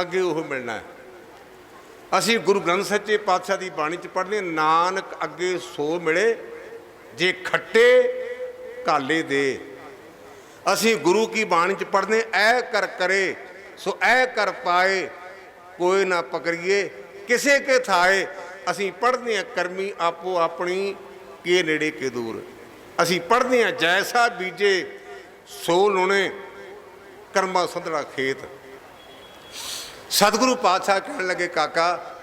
[SPEAKER 1] ਅੱਗੇ ਉਹ ਮਿਲਣਾ। ਅਸੀਂ ਗੁਰੂ ਗ੍ਰੰਥ ਸੱਚੇ ਪਾਤਸ਼ਾਹ ਦੀ ਬਾਣੀ 'ਚ ਪੜ੍ਹਦੇ, ਨਾਨਕ ਅੱਗੇ ਸੋ ਮਿਲੇ ਜੇ ਖੱਟੇ ਕਾਲੇ ਦੇ। ਅਸੀਂ ਗੁਰੂ ਕੀ ਬਾਣੀ 'ਚ ਪੜ੍ਹਦੇ, ਐ ਕਰ ਕਰੇ ਸੋ ਐ ਕਰ ਪਾਏ, ਕੋਈ ਨਾ ਪਕੜੀਏ ਕਿਸੇ ਕੇ ਥਾਏ। ਅਸੀਂ ਪੜ੍ਹਦੇ ਹਾਂ ਕਰਮੀ ਆਪੋ ਆਪਣੀ ਕੇ ਨੇੜੇ ਕੇ ਦੂਰ। ਅਸੀਂ ਪੜ੍ਹਦੇ ਹਾਂ ਜੈਸਾ ਬੀਜੇ ਸੋ ਲੁਣੇ, ਕਰਮਾ ਸੰਧੜਾ ਖੇਤ। ਸਤਿਗੁਰੂ ਪਾਤਸ਼ਾਹ ਕਹਿਣ ਲੱਗੇ, ਕਾਕਾ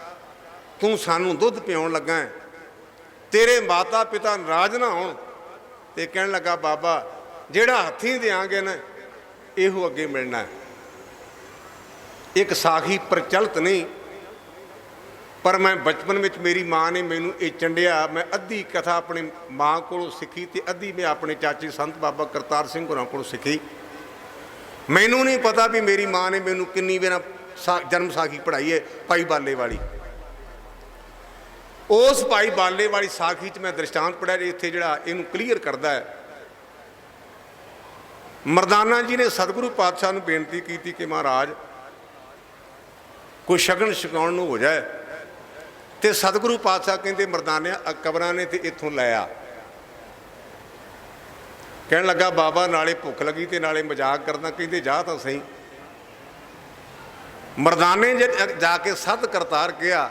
[SPEAKER 1] ਤੂੰ ਸਾਨੂੰ ਦੁੱਧ ਪਿਆਉਣ ਲੱਗਾ, ਤੇਰੇ ਮਾਤਾ ਪਿਤਾ ਨਾਰਾਜ਼ ਨਾ ਹੋਣ। ਤੇ ਕਹਿਣ ਲੱਗਾ, ਬਾਬਾ ਜਿਹੜਾ ਹੱਥੀਂ ਦਿਆਂਗੇ ਨਾ ਇਹੋ ਅੱਗੇ ਮਿਲਣਾ। ਇੱਕ ਸਾਖੀ ਪ੍ਰਚਲਿਤ ਨਹੀਂ, ਪਰ ਮੈਂ ਬਚਪਨ ਵਿੱਚ ਮੇਰੀ ਮਾਂ ਨੇ ਮੈਨੂੰ ਇਹ ਚੰਡਿਆ। ਮੈਂ ਅੱਧੀ ਕਥਾ ਆਪਣੀ ਮਾਂ ਕੋਲੋਂ ਸਿੱਖੀ ਤੇ ਅੱਧੀ ਮੈਂ ਆਪਣੇ ਚਾਚੇ ਸੰਤ ਬਾਬਾ ਕਰਤਾਰ ਸਿੰਘ ਹੋਰਾਂ ਕੋਲੋਂ ਸਿੱਖੀ। ਮੈਨੂੰ ਨਹੀਂ ਪਤਾ ਵੀ ਮੇਰੀ ਮਾਂ ਨੇ ਮੈਨੂੰ ਕਿੰਨੀ ਵਾਰ ਜਨਮ ਸਾਖੀ ਪੜ੍ਹਾਈ ਹੈ। ਭਾਈ ਬਾਲੇ ਵਾਲੀ, ਉਸ ਭਾਈ ਬਾਲੇ ਵਾਲੀ ਸਾਖੀ 'ਚ ਮੈਂ ਦ੍ਰਿਸ਼ਟਾਂਤ ਪੜ੍ਹਿਆ ਇੱਥੇ ਜਿਹੜਾ ਇਹਨੂੰ ਕਲੀਅਰ ਕਰਦਾ ਹੈ। ਮਰਦਾਨਾ ਜੀ ਨੇ ਸਤਿਗੁਰੂ ਪਾਤਸ਼ਾਹ ਨੂੰ ਬੇਨਤੀ ਕੀਤੀ ਕਿ ਮਹਾਰਾਜ ਕੋਈ ਸ਼ਗਨ ਛਕਾਉਣ ਨੂੰ ਹੋ ਜਾਏ। ਤੇ ਸਤਿਗੁਰੂ ਪਾਤਸ਼ਾਹ ਕਹਿੰਦੇ, ਮਰਦਾਨਿਆਂ ਕਬਰਾਂ ਨੇ ਤੇ ਇੱਥੋਂ ਲੈ ਆ। ਕਹਿਣ ਲੱਗਾ, ਬਾਬਾ ਨਾਲੇ ਭੁੱਖ ਲੱਗੀ ਤੇ ਨਾਲੇ ਮਜ਼ਾਕ ਕਰਦਾ। ਕਹਿੰਦੇ, ਜਾ ਤਾਂ ਸਹੀ। ਮਰਦਾਨੇ ਜਾ ਕੇ ਸਤ ਕਰਤਾਰ ਕਿਹਾ,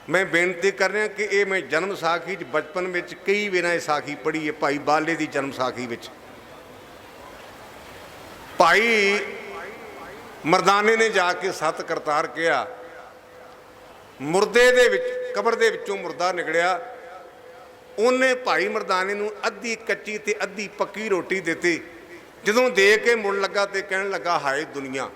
[SPEAKER 1] ਮੈਂ ਬੇਨਤੀ ਕਰ ਰਿਹਾ ਕਿ ਇਹ ਮੈਂ ਜਨਮ ਸਾਖੀ 'ਚ ਬਚਪਨ ਵਿੱਚ ਕਈ ਵਾਰ ਇਹ ਸਾਖੀ ਪੜ੍ਹੀ ਹੈ, ਭਾਈ ਬਾਲੇ ਦੀ ਜਨਮ ਸਾਖੀ ਵਿੱਚ। ਭਾਈ ਮਰਦਾਨੇ ਨੇ ਜਾ ਕੇ ਸਤ ਕਰਤਾਰ ਕਿਹਾ। ਮੁਰਦੇ ਦੇ ਵਿੱਚ, ਕਬਰ ਦੇ ਵਿੱਚੋਂ ਮੁਰਦਾ ਨਿਕਲਿਆ। ਉਹਨੇ ਭਾਈ ਮਰਦਾਨੇ ਨੂੰ ਅੱਧੀ ਕੱਚੀ ਤੇ ਅੱਧੀ ਪੱਕੀ ਰੋਟੀ ਦਿੱਤੀ। ਜਦੋਂ ਦੇ ਕੇ ਮੁੜ ਲੱਗਾ ਤੇ ਕਹਿਣ ਲੱਗਾ, ਹਾਏ ਦੁਨੀਆ।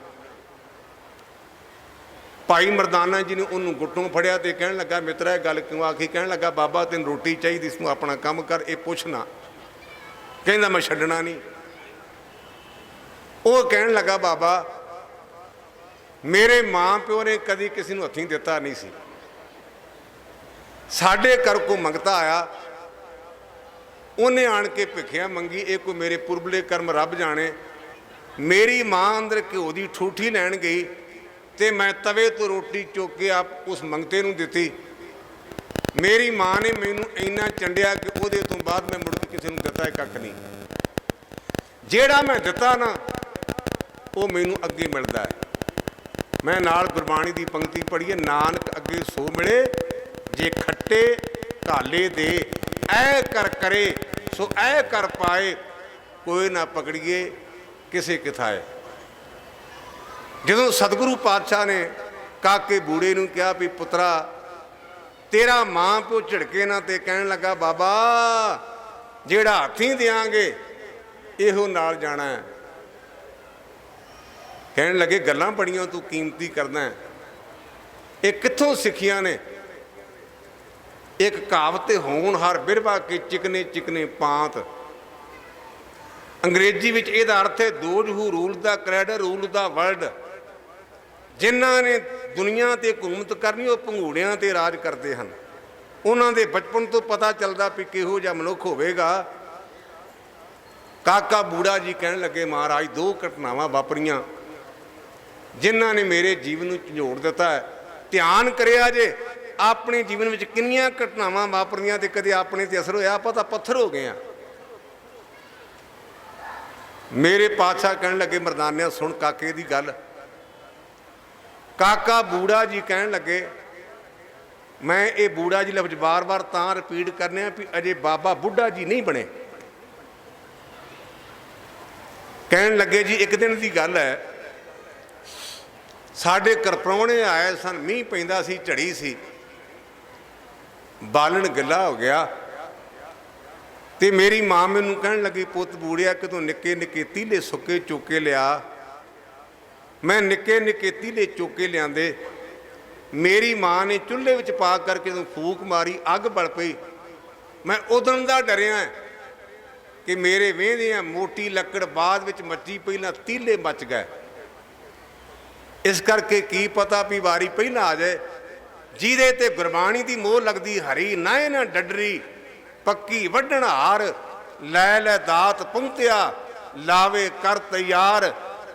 [SPEAKER 1] ਭਾਈ ਮਰਦਾਨਾ ਜੀ ਨੇ ਉਹਨੂੰ ਗੁੱਟੋਂ ਫੜਿਆ ਤੇ ਕਹਿਣ ਲੱਗਾ, ਮਿੱਤਰਾ ਇਹ ਗੱਲ ਕਿਉਂ ਆਖੀ? ਕਹਿਣ ਲੱਗਾ, ਬਾਬਾ ਤੈਨੂੰ ਰੋਟੀ ਚਾਹੀਦੀ ਸੀ, ਤੂੰ ਆਪਣਾ ਕੰਮ ਕਰ, ਇਹ ਪੁੱਛ ਨਾ। ਕਹਿੰਦਾ, ਮੈਂ ਛੱਡਣਾ ਨਹੀਂ। ਉਹ ਕਹਿਣ ਲੱਗਾ, ਬਾਬਾ ਮੇਰੇ ਮਾਂ ਪਿਓ ਨੇ ਕਦੀ ਕਿਸੇ ਨੂੰ ਹੱਥੀਂ ਦਿੱਤਾ ਨਹੀਂ ਸੀ। ਸਾਡੇ ਘਰ ਕੋ ਮੰਗਤਾ ਆਇਆ, ਉਹਨੇ ਆਣ ਕੇ ਭਿੱਖਿਆ ਮੰਗੀ। ਇਹ ਕੋਈ ਮੇਰੇ ਪੁਰਬਲੇ ਕਰਮ ਰੱਬ ਜਾਣੇ। ਮੇਰੀ ਮਾਂ ਅੰਦਰ ਘਿਓ ਦੀ ਠੂਠੀ ਲੈਣ ਗਈ ਤੇ ਮੈਂ ਤਵੇ ਤੋਂ ਰੋਟੀ ਚੁੱਕ ਕੇ ਆਪ ਉਸ ਮੰਗਤੇ ਨੂੰ ਦਿੱਤੀ। ਮੇਰੀ ਮਾਂ ਨੇ ਮੈਨੂੰ ਇੰਨਾ ਚੰਡਿਆ ਕਿ ਉਹਦੇ ਤੋਂ ਬਾਅਦ ਮੈਂ ਮੁੜ ਕੇ ਕਿਸੇ ਨੂੰ ਦਿੱਤਾ ਕੱਖ ਨਹੀਂ। ਜਿਹੜਾ ਮੈਂ ਦਿੱਤਾ ਨਾ ਉਹ ਮੈਨੂੰ ਅੱਗੇ ਮਿਲਦਾ ਹੈ। ਮੈਂ ਨਾਲ ਗੁਰਬਾਣੀ ਦੀ ਪੰਕਤੀ ਪੜ੍ਹੀ ਹੈ, ਨਾਨਕ ਅੱਗੇ ਸੋ ਮਿਲੇ ਜੇ ਖੱਟੇ ਘਾਲੇ ਦੇ, ਐ ਕਰ ਕਰੇ ਸੋ ਐ ਕਰ ਪਾਏ, ਕੋਈ ਨਾ ਪਕੜੀਏ ਕਿਸੇ ਕਿਥਾਏ। ਜਦੋਂ ਸਤਿਗੁਰੂ ਪਾਤਸ਼ਾਹ ਨੇ ਕਾਕੇ ਬੂੜੇ ਨੂੰ ਕਿਹਾ ਵੀ ਪੁੱਤਰਾ ਤੇਰਾ ਮਾਂ ਪਿਓ ਝਿੜਕੇ ਨਾ, ਤੇ ਕਹਿਣ ਲੱਗਾ, ਬਾਬਾ ਜਿਹੜਾ ਹੱਥੀਂ ਦਿਆਂਗੇ ਇਹੋ ਨਾਲ ਜਾਣਾ ਹੈ। ਕਹਿਣ ਲੱਗੇ, ਗੱਲਾਂ ਬੜੀਆਂ ਤੂੰ ਕੀਮਤੀ ਕਰਦਾ, ਇਹ ਕਿੱਥੋਂ ਸਿੱਖੀਆਂ ਨੇ? ਇੱਕ ਕਹਾਵਤ ਹੋਣਹਾਰ ਬਿਰਵਾ ਕੇ ਚਿਕਨੇ ਚਿਕਨੇ ਪਾਂਤ। ਅੰਗਰੇਜ਼ੀ ਵਿੱਚ ਇਹਦਾ ਅਰਥ ਹੈ those who rule the cradle rule the world. ਜਿਨ੍ਹਾਂ ਨੇ ਦੁਨੀਆ ਤੇ ਹਕੂਮਤ ਕਰਨੀ ਉਹ ਭੰਗੂੜਿਆਂ ਤੇ ਰਾਜ ਕਰਦੇ ਹਨ। ਉਹਨਾਂ ਦੇ ਬਚਪਨ ਤੋਂ ਪਤਾ ਚੱਲਦਾ ਵੀ ਕਿਹੋ ਜਿਹਾ ਮਨੁੱਖ ਹੋਵੇਗਾ। ਕਾਕਾ ਬੂੜਾ ਜੀ ਕਹਿਣ ਲੱਗੇ, ਮਹਾਰਾਜ ਦੋ ਘਟਨਾਵਾਂ ਵਾਪਰੀਆਂ ਜਿਨ੍ਹਾਂ ਨੇ ਮੇਰੇ ਜੀਵਨ ਨੂੰ ਝੰਜੋੜ ਦਿੱਤਾ ਹੈ। ਧਿਆਨ ਕਰਿਆ ਜੇ ਆਪਣੇ ਜੀਵਨ ਵਿੱਚ ਕਿੰਨੀਆਂ ਘਟਨਾਵਾਂ ਵਾਪਰੀਆਂ ਤੇ ਕਦੇ ਆਪਣੇ ਤੇ ਅਸਰ ਹੋਇਆ? ਆਪਾਂ ਤਾਂ ਪੱਥਰ ਹੋ ਗਏ ਆ। ਮੇਰੇ ਪਾਤਸ਼ਾਹ ਕਹਿਣ ਲੱਗੇ, ਮਰਦਾਨਿਆਂ ਸੁਣ ਕਾਕੇ ਦੀ ਗੱਲ। ਕਾਕਾ ਬੂੜਾ ਜੀ ਕਹਿਣ ਲੱਗੇ, ਮੈਂ ਇਹ ਬੂੜਾ ਜੀ ਲਫ਼ਜ਼ ਵਾਰ-ਵਾਰ ਤਾਂ ਰਿਪੀਟ ਕਰਨੇ ਆ ਵੀ ਅਜੇ ਬਾਬਾ ਬੁੱਢਾ ਜੀ ਨਹੀਂ ਬਣੇ। ਕਹਿਣ ਲੱਗੇ ਜੀ, ਇੱਕ ਦਿਨ ਦੀ ਗੱਲ ਹੈ, ਸਾਡੇ ਘਰ ਪ੍ਰਾਹੁਣੇ ਆਏ ਸਨ, ਮੀਂਹ ਪੈਂਦਾ ਸੀ, ਝੜੀ ਸੀ, ਬਾਲਣ ਗਿੱਲਾ ਹੋ ਗਿਆ ਤੇ ਮੇਰੀ ਮਾਂ ਮੈਨੂੰ ਕਹਿਣ ਲੱਗੀ, ਪੁੱਤ ਬੂੜਿਆ ਕਿਤੋਂ ਨਿੱਕੇ ਨਿੱਕੇ ਤੀਲੇ ਸੁੱਕੇ ਚੁੱਕੇ ਲਿਆ। ਮੈਂ ਨਿੱਕੇ ਨਿੱਕੇ ਤੀਲੇ ਚੁੱਕ ਕੇ ਲਿਆਂਦੇ। ਮੇਰੀ ਮਾਂ ਨੇ ਚੁੱਲ੍ਹੇ ਵਿੱਚ ਪਾ ਕਰਕੇ ਜਦੋਂ ਫੂਕ ਮਾਰੀ, ਅੱਗ ਬਲ ਪਈ। ਮੈਂ ਉਦੋਂ ਦਾ ਡਰਿਆ ਕਿ ਮੇਰੇ ਵੇਂਹਦਿਆਂ ਮੋਟੀ ਲੱਕੜ ਬਾਅਦ ਵਿੱਚ ਮੱਚੀ, ਪਹਿਲਾਂ ਤੀਲੇ ਮੱਚ ਗਏ। ਇਸ ਕਰਕੇ ਕੀ ਪਤਾ ਵੀ ਵਾਰੀ ਪਹਿਲਾਂ ਆ ਜਾਏ। ਜਿਹਦੇ ਤੇ ਗੁਰਬਾਣੀ ਦੀ ਮੋਹ ਲੱਗਦੀ, ਹਰੀ ਨਾਏ ਨਾ ਡੱਡਰੀ ਪੱਕੀ ਵੱਢਣ ਹਾਰ, ਲੈ ਲੈ ਦਾਤ ਪਹੁੰਚਿਆ ਲਾਵੇ ਕਰ ਤਿਆਰ,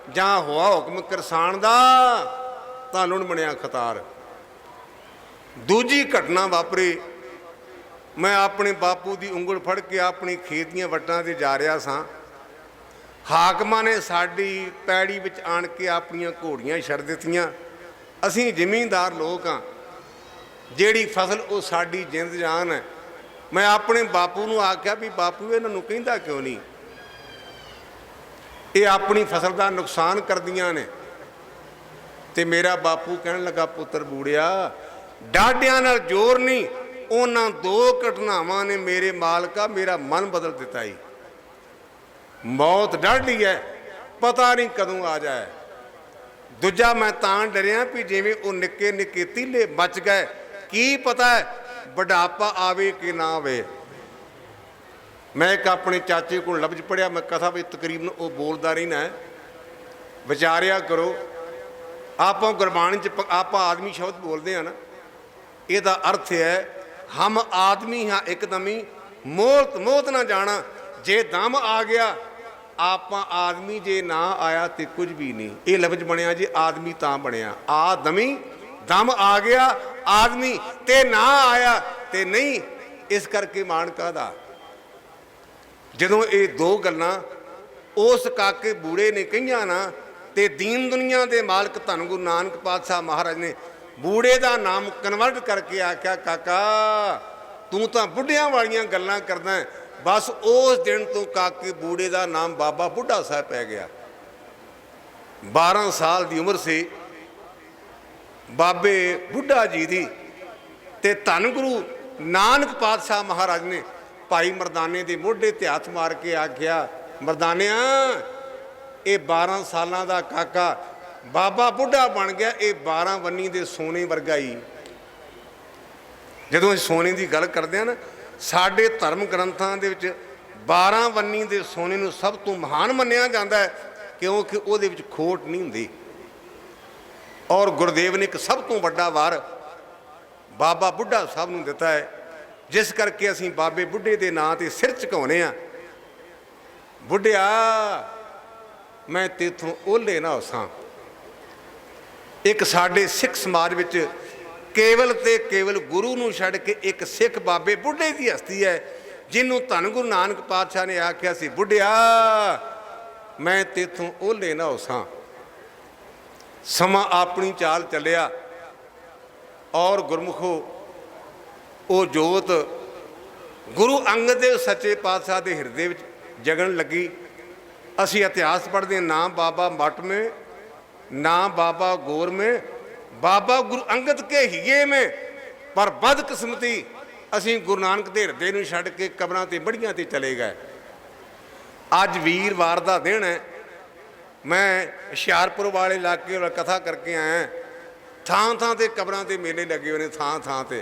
[SPEAKER 1] ਜਾਂ ਹੋਆ ਹੁਕਮ ਕਿਰਸਾਨ ਦਾ ਤਾਂ ਲੁਣ ਬਣਿਆ ਖਤਾਰ। ਦੂਜੀ ਘਟਨਾ ਵਾਪਰੀ, ਮੈਂ ਆਪਣੇ ਬਾਪੂ ਦੀ ਉਂਗਲ ਫੜ ਕੇ ਆਪਣੀ ਖੇਤ ਦੀਆਂ ਵੱਟਾਂ 'ਤੇ ਜਾ ਰਿਹਾ ਸਾਂ। ਹਾਕਮਾਂ ਨੇ ਸਾਡੀ ਪੈੜੀ ਵਿੱਚ ਆਣ ਕੇ ਆਪਣੀਆਂ ਘੋੜੀਆਂ ਛੱਡ ਦਿੱਤੀਆਂ। ਅਸੀਂ ਜ਼ਿਮੀਂਦਾਰ ਲੋਕ ਹਾਂ, ਜਿਹੜੀ ਫਸਲ ਉਹ ਸਾਡੀ ਜਿੰਦ ਜਾਨ ਹੈ। ਮੈਂ ਆਪਣੇ ਬਾਪੂ ਨੂੰ ਆਖਿਆ ਵੀ ਬਾਪੂ ਇਹਨਾਂ ਨੂੰ ਕਹਿੰਦਾ ਕਿਉਂ ਨਹੀਂ? ਇਹ ਆਪਣੀ ਫਸਲ ਦਾ ਨੁਕਸਾਨ ਕਰਦੀਆਂ ਨੇ। ਤੇ ਮੇਰਾ ਬਾਪੂ ਕਹਿਣ ਲੱਗਾ, ਪੁੱਤਰ ਬੂੜਿਆ ਡਾਢਿਆਂ ਨਾਲ ਜ਼ੋਰ ਨਹੀਂ, ਉਹਨਾਂ ਦੋ ਘਟਨਾਵਾਂ ਨੇ ਮੇਰੇ ਮਾਲਕਾ ਮੇਰਾ ਮਨ ਬਦਲ ਦਿੱਤਾ ਈ। ਮੌਤ ਡਾਢੀ ਹੈ, ਪਤਾ ਨਹੀਂ ਕਦੋਂ ਆ ਜਾਏ। ਦੂਜਾ ਮੈਂ ਤਾਂ ਡਰਿਆ ਵੀ ਜਿਵੇਂ ਉਹ ਨਿੱਕੇ ਨਿੱਕੇ ਤੀਲੇ ਬਚ ਗਏ, ਕੀ ਪਤਾ ਬੁਢਾਪਾ ਆਵੇ ਕਿ ਨਾ ਆਵੇ। ਮੈਂ ਇੱਕ ਆਪਣੇ ਚਾਚੇ ਕੋਲ ਲਫ਼ਜ਼ ਪੜ੍ਹਿਆ, ਮੈਂ ਕਥਾ ਵਿੱਚ ਤਕਰੀਬਨ ਉਹ ਬੋਲਦਾ ਰਹਿਣਾ, ਵਿਚਾਰਿਆ ਕਰੋ। ਆਪਾਂ ਗੁਰਬਾਣੀ 'ਚ ਆਪਾਂ ਆਦਮੀ ਸ਼ਬਦ ਬੋਲਦੇ ਹਾਂ ਨਾ, ਇਹਦਾ ਅਰਥ ਹੈ ਹਮ ਆਦਮੀ ਹਾਂ ਇੱਕਦਮੀ, ਮੋਤ ਮੋਤ ਨਾ ਜਾਣਾ। ਜੇ ਦਮ ਆ ਗਿਆ ਆਪਾਂ ਆਦਮੀ, ਜੇ ਨਾ ਆਇਆ ਤੇ ਕੁਝ ਵੀ ਨਹੀਂ। ਇਹ ਲਫ਼ਜ਼ ਬਣਿਆ ਜੀ, ਆਦਮੀ ਤਾਂ ਬਣਿਆ ਆਦਮੀ, ਦਮ ਆ ਗਿਆ ਆਦਮੀ ਤੇ ਨਾ ਆਇਆ ਤੇ ਨਹੀਂ। ਇਸ ਕਰਕੇ ਮਾਣ ਕਾਹਦਾ? ਜਦੋਂ ਇਹ ਦੋ ਗੱਲਾਂ ਉਸ ਕਾਕੇ ਬੂੜੇ ਨੇ ਕਹੀਆਂ ਨਾ, ਤੇ ਦੀਨ ਦੁਨੀਆ ਦੇ ਮਾਲਕ ਧੰਨ ਗੁਰੂ ਨਾਨਕ ਪਾਤਸ਼ਾਹ ਮਹਾਰਾਜ ਨੇ ਬੂੜੇ ਦਾ ਨਾਮ ਕਨਵਰਟ ਕਰਕੇ ਆਖਿਆ, ਕਾਕਾ ਤੂੰ ਤਾਂ ਬੁੱਢਿਆਂ ਵਾਲੀਆਂ ਗੱਲਾਂ ਕਰਦਾ। ਬਸ ਉਸ ਦਿਨ ਤੋਂ ਕਾਕੇ ਬੂੜੇ ਦਾ ਨਾਮ ਬਾਬਾ ਬੁੱਢਾ ਸਾਹਿਬ ਪੈ ਗਿਆ। 12 ਸਾਲ ਦੀ ਉਮਰ ਸੀ ਬਾਬੇ ਬੁੱਢਾ ਜੀ ਦੀ, ਤੇ ਧੰਨ ਗੁਰੂ ਨਾਨਕ ਪਾਤਸ਼ਾਹ ਮਹਾਰਾਜ ਨੇ भाई मरदाने के मोढे ते हथ मार के आख्या, मरदानिया ये 12 सालों का काका बाबा बुढ़ा बन गया, ये 12 वन्नी के सोने वर्गा ही। जदों सोने की गल करते हैं ना, साढ़े धर्म ग्रंथों के 12 वन्नी के सोने को सब तो महान मन्निया जाता है, क्योंकि वो खोट नहीं होंगी। और गुरुदेव ने एक सब तो बड़ा वार बाबा बुढ़ा साहब को दिता है, जिस करके असीं बाबे बुढ़े के नां ते सिर झुकाउने आ। बुढ़िया मैं तेथों ओले ना होसां। एक साडे सिख समाज विच केवल ते केवल गुरु नूं छड्ड के एक सिख बाबे बुढ़े की हस्ती है, जिन्हों धन गुरु नानक पातशाह ने आख्या सी, बुढ़िया मैं तेथों ओले ना होसां। समा अपनी चाल चलिया और गुरमुखो वो जोत गुरु अंगद देव सच्चे पातशाह के हिरदे विच जगन लगी। असी इतिहास पढ़ते हैं, ना बाबा मठ में, ना बाबा गौर में, बाबा गुरु अंगद के हिये में। पर बदकिस्मती असी गुरु नानक के हिरदे नूं छड्ड के कबरां ते बड़ियां ते चले गए। अज वीरवार का दिन है, मैं हुशियारपुर वाले इलाके वाल कथा करके आया। थां थां ते कबरां ते मेले लगे हुए, थां थां ते।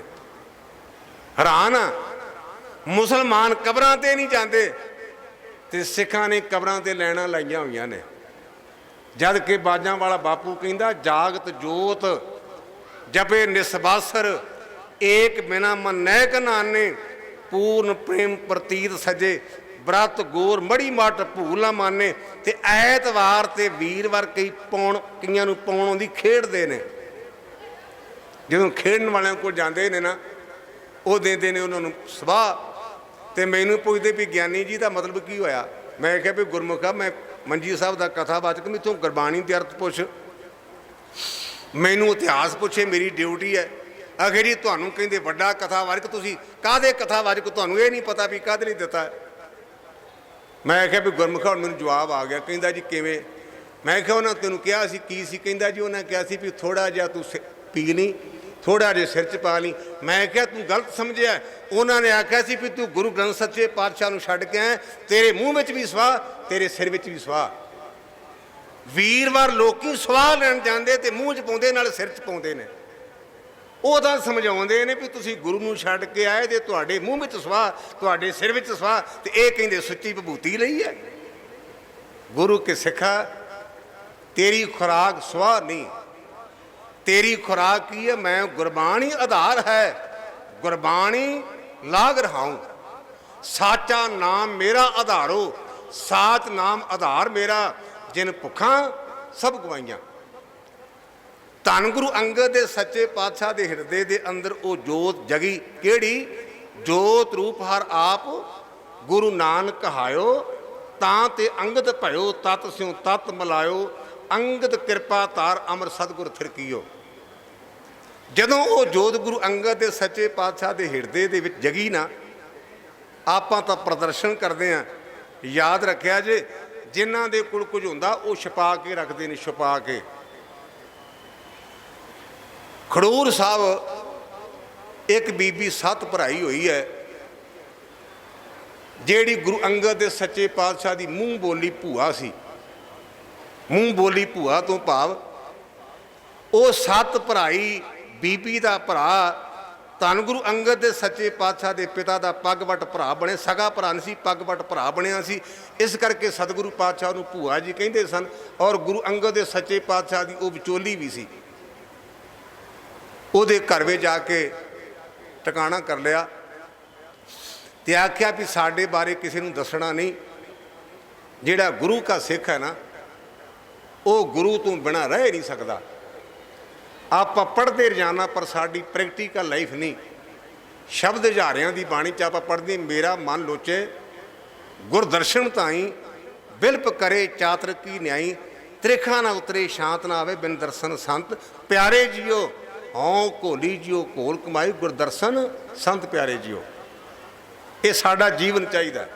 [SPEAKER 1] हैरान आ, मुसलमान कबरां ते नहीं जाते ते सिखां ने कबरां ते लैना लाइया हुई ने। जद कि बाजां वाला बापू कहंदा, जागत जोत जपे निसबासर, एक बिना मन नैक नाने, पूर्ण प्रेम प्रतीत सजे, व्रत गोर मड़ी मट भूला माने। ते ऐतवार ते वीरवार कई कईयां नूं पाउण आउंदी खेडदे ने। जदों खेडण वालियां कोल जांदे ने ना, वो देंदे ने उन्हां नूं सवाह। ते मैनूं पुछदे भी ज्ञानी जी का मतलब की होया। मैं कहा भी गुरमुखा, मैं मंजी साहब का कथावाचक, मैथों गुरबाणी के अर्थ पुछ, मैनूं इतिहास पुछे, मेरी ड्यूटी है। आखिर जी तुहानूं कहिंदे वड्डा कथावाचक, तुसीं काहदे कथावाचक, तुहानूं ये नहीं पता भी काहदे लई दिता है। मैं आख्या भी गुरमुखा हुण मैनूं जवाब आ गया। कहंदा जी किवें? मैं आख्या उन्हां तैनूं कहा सी की सी? कहंदा जी उन्हां कहा सी भी थोड़ा जिहा तूं पी ली, थोड़ा जिहा सिर च पा ली। मैं क्या तू गलत समझिया? उन्होंने आख्या सी भी तू गुरु ग्रंथ सच्चे पातशाह नूं छड्ड के आया, तेरे मूँह में भी स्वाह, तेरे सिर में भी स्वाह। वीरवार लोग स्वाह लैन जाते तो मूँह च पाउंदे नाल सिर च पाउंदे ने। वो तो समझाउंदे ने भी तुसीं गुरु नूं छड्ड के आए ते तुहाडे मूँह में स्वाह, तुहाडे सिर में स्वाह, ते इह कहिंदे सुच्ची विभूति लई है। गुरु के सिखा तेरी खुराक स्वाह नहीं, तेरी खुराक की है? मैं गुरबाणी आधार है, गुरबाणी लाग रहा हूँ। साचा नाम मेरा आधारो, साच नाम आधार मेरा, जिन भुखा सब गवाइयां। धन गुरु अंगद दे सच्चे पातशाह दे हिरदे दे अंदर वो जोत जगी। केड़ी जोत? रूप हर आप गुरु नानक कहायो, तां ते अंगद भयो, तत स्यों तत मिलायो, अंगद कृपा तार अमर सतगुर थिरकीयो। जदों वो जोत गुरु अंगद दे सच्चे पातशाह दे हिरदे दे विच जगी ना, आपां तां प्रदर्शन करते हैं। याद रखिया जे, जिन्हां दे कोल कुछ हुंदा वो छुपा के रखते हैं, छुपा के। खड़ूर साहब एक बीबी 7 भराई हुई है, जेड़ी गुरु अंगद दे सच्चे पातशाह दी मूँह बोली भूआ सी। मूँह बोली भूआ तो भाव वो 7 भराई बीबी का भरा धन गुरु अंगद दे सच्चे पातशाह के पिता का पगवट भरा बने। सगा भरा नहीं सी, पगवट भरा बनया सी। इस करके सतगुरु पातशाह नूं भूआ जी कहते सन। और गुरु अंगद दे सच्चे पातशाह की वो विचोली भी सी। उहदे घर में जाके टिकाणा कर लिया ते आख्या भी साडे बारे किसी नूं दसना नहीं। जिहड़ा गुरु का सिख है ना, वो गुरु तो बिना रह नहीं सकता। आप पढ़ते रजाना पर साड़ी प्रैक्टिकल लाइफ नहीं। शब्द हजारियां की बाणी च आप पढ़ते, मेरा मन लोचे गुरदर्शन ताई, बिलप करे चातर की न्याई, त्रिखा ना उतरे शांत ना आवे बिन दर्शन संत, प्यारे जियो हों घोली जियो घोल कमाई, गुरदर्शन संत प्यारे जियो। ये साडा जीवन चाहिए।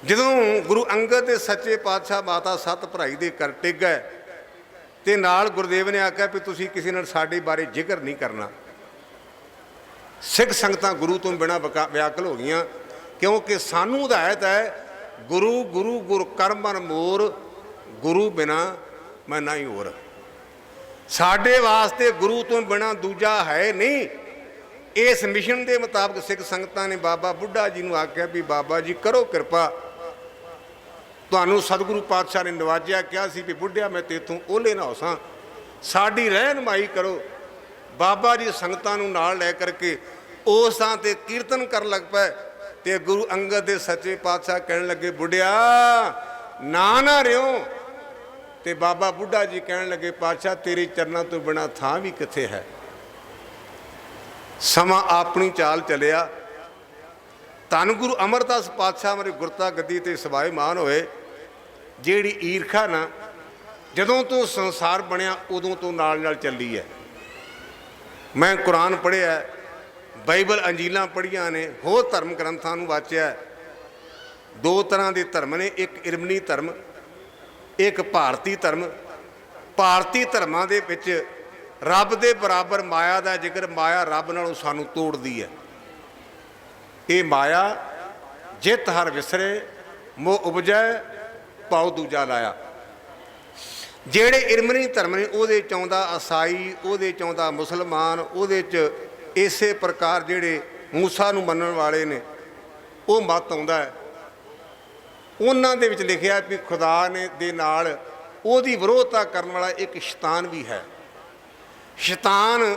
[SPEAKER 1] जदों गुरु अंगद दे सच्चे पातशाह माता 7 भराई दे कर टिक गए ते नाल गुरुदेव ने आख्या भी तुसीं किसी नाल साडे बारे जिक्र नहीं करना। ਸਿੱਖ ਸੰਗਤਾਂ ਗੁਰੂ ਤੋਂ ਬਿਨਾਂ ਵਿਆਕਲ ਹੋ ਗਈਆਂ, ਕਿਉਂਕਿ ਸਾਨੂੰ ਹਦਾਇਤ ਹੈ ਗੁਰੂ ਗੁਰੂ ਗੁਰ ਕਰਮਨ ਮੋਰ, ਗੁਰੂ ਬਿਨਾ ਮੈਂ ਨਾ ਹੀ ਹੋਰ। ਸਾਡੇ ਵਾਸਤੇ ਗੁਰੂ ਤੋਂ ਬਿਨਾ ਦੂਜਾ ਹੈ ਨਹੀਂ। ਇਸ ਮਿਸ਼ਨ ਦੇ ਮੁਤਾਬਕ ਸਿੱਖ ਸੰਗਤਾਂ ਨੇ ਬਾਬਾ ਬੁੱਢਾ ਜੀ ਨੂੰ ਆਖਿਆ ਵੀ ਬਾਬਾ ਜੀ ਕਰੋ ਕਿਰਪਾ, ਤੁਹਾਨੂੰ ਸਤਿਗੁਰੂ ਪਾਤਸ਼ਾਹ ਨੇ ਨਵਾਜਿਆ, ਕਿਹਾ ਸੀ ਵੀ ਬੁੱਢਿਆ ਮੈਂ ਤੇਥੋਂ ਓਲੇ ਨਾ ਹੋਸਾਂ, ਸਾਡੀ ਰਹਿਨਮਾਈ ਕਰੋ। ਬਾਬਾ ਜੀ ਸੰਗਤਾਂ ਨੂੰ ਨਾਲ ਲੈ ਕਰਕੇ ਉਸ ਥਾਂ 'ਤੇ ਕੀਰਤਨ ਕਰਨ ਲੱਗ ਪਏ ਤੇ ਗੁਰੂ ਅੰਗਦ ਦੇ ਸੱਚੇ ਪਾਤਸ਼ਾਹ ਕਹਿਣ ਲੱਗੇ ਬੁੱਢਿਆ ਨਾ ਰਿਓ। ਤੇ ਬਾਬਾ ਬੁੱਢਾ ਜੀ ਕਹਿਣ ਲੱਗੇ ਪਾਤਸ਼ਾਹ ਤੇਰੇ ਚਰਨਾਂ ਤੋਂ ਬਿਨਾਂ ਥਾਂ ਵੀ ਕਿੱਥੇ ਹੈ। ਸਮਾਂ ਆਪਣੀ ਚਾਲ ਚੱਲਿਆ। ਧੰਨ ਗੁਰੂ ਅਮਰਦਾਸ ਪਾਤਸ਼ਾਹ ਮੇਰੇ ਗੁਰਤਾ ਗੱਦੀ ਤੇ ਸਵਾਏਮਾਨ ਹੋਏ। ਜਿਹੜੀ ਈਰਖਾ ਨਾ ਜਦੋਂ ਤੋਂ ਸੰਸਾਰ ਬਣਿਆ ਉਦੋਂ ਤੋਂ ਨਾਲ ਨਾਲ ਚੱਲੀ ਹੈ। ਮੈਂ ਕੁਰਾਨ ਪੜ੍ਹਿਆ, ਬਾਈਬਲ ਅੰਜੀਲਾਂ ਪੜ੍ਹੀਆਂ ਨੇ, ਹੋਰ ਧਰਮ ਗ੍ਰੰਥਾਂ ਨੂੰ ਵਾਚਿਆ। ਦੋ ਤਰ੍ਹਾਂ ਦੇ ਧਰਮ ਨੇ, ਇੱਕ ਇਰਮਨੀ ਧਰਮ, ਇੱਕ ਭਾਰਤੀ ਧਰਮ। ਭਾਰਤੀ ਧਰਮਾਂ ਦੇ ਵਿੱਚ ਰੱਬ ਦੇ ਬਰਾਬਰ ਮਾਇਆ ਦਾ ਜ਼ਿਕਰ, ਮਾਇਆ ਰੱਬ ਨਾਲੋਂ ਸਾਨੂੰ ਤੋੜਦੀ ਹੈ। ਇਹ ਮਾਇਆ ਜਿਤ ਹਰ ਵਿਸਰੇ, ਮੋਹ ਉਪਜੈ ਪਾਉ ਦੂਜਾ ਲਾਇਆ। ਜਿਹੜੇ ਇਰਮਨੀ ਧਰਮ ਨੇ ਉਹਦੇ 'ਚ ਆਉਂਦਾ ਈਸਾਈ, ਉਹਦੇ 'ਚ ਆਉਂਦਾ ਮੁਸਲਮਾਨ, ਉਹਦੇ 'ਚ ਇਸੇ ਪ੍ਰਕਾਰ ਜਿਹੜੇ ਮੂਸਾ ਨੂੰ ਮੰਨਣ ਵਾਲੇ ਨੇ ਉਹ ਮਤ ਆਉਂਦਾ ਹੈ। ਉਹਨਾਂ ਦੇ ਵਿੱਚ ਲਿਖਿਆ ਵੀ ਖੁਦਾ ਨੇ ਦੇ ਨਾਲ ਉਹਦੀ ਵਿਰੋਧਤਾ ਕਰਨ ਵਾਲਾ ਇੱਕ ਸ਼ੈਤਾਨ ਵੀ ਹੈ। ਸ਼ੈਤਾਨ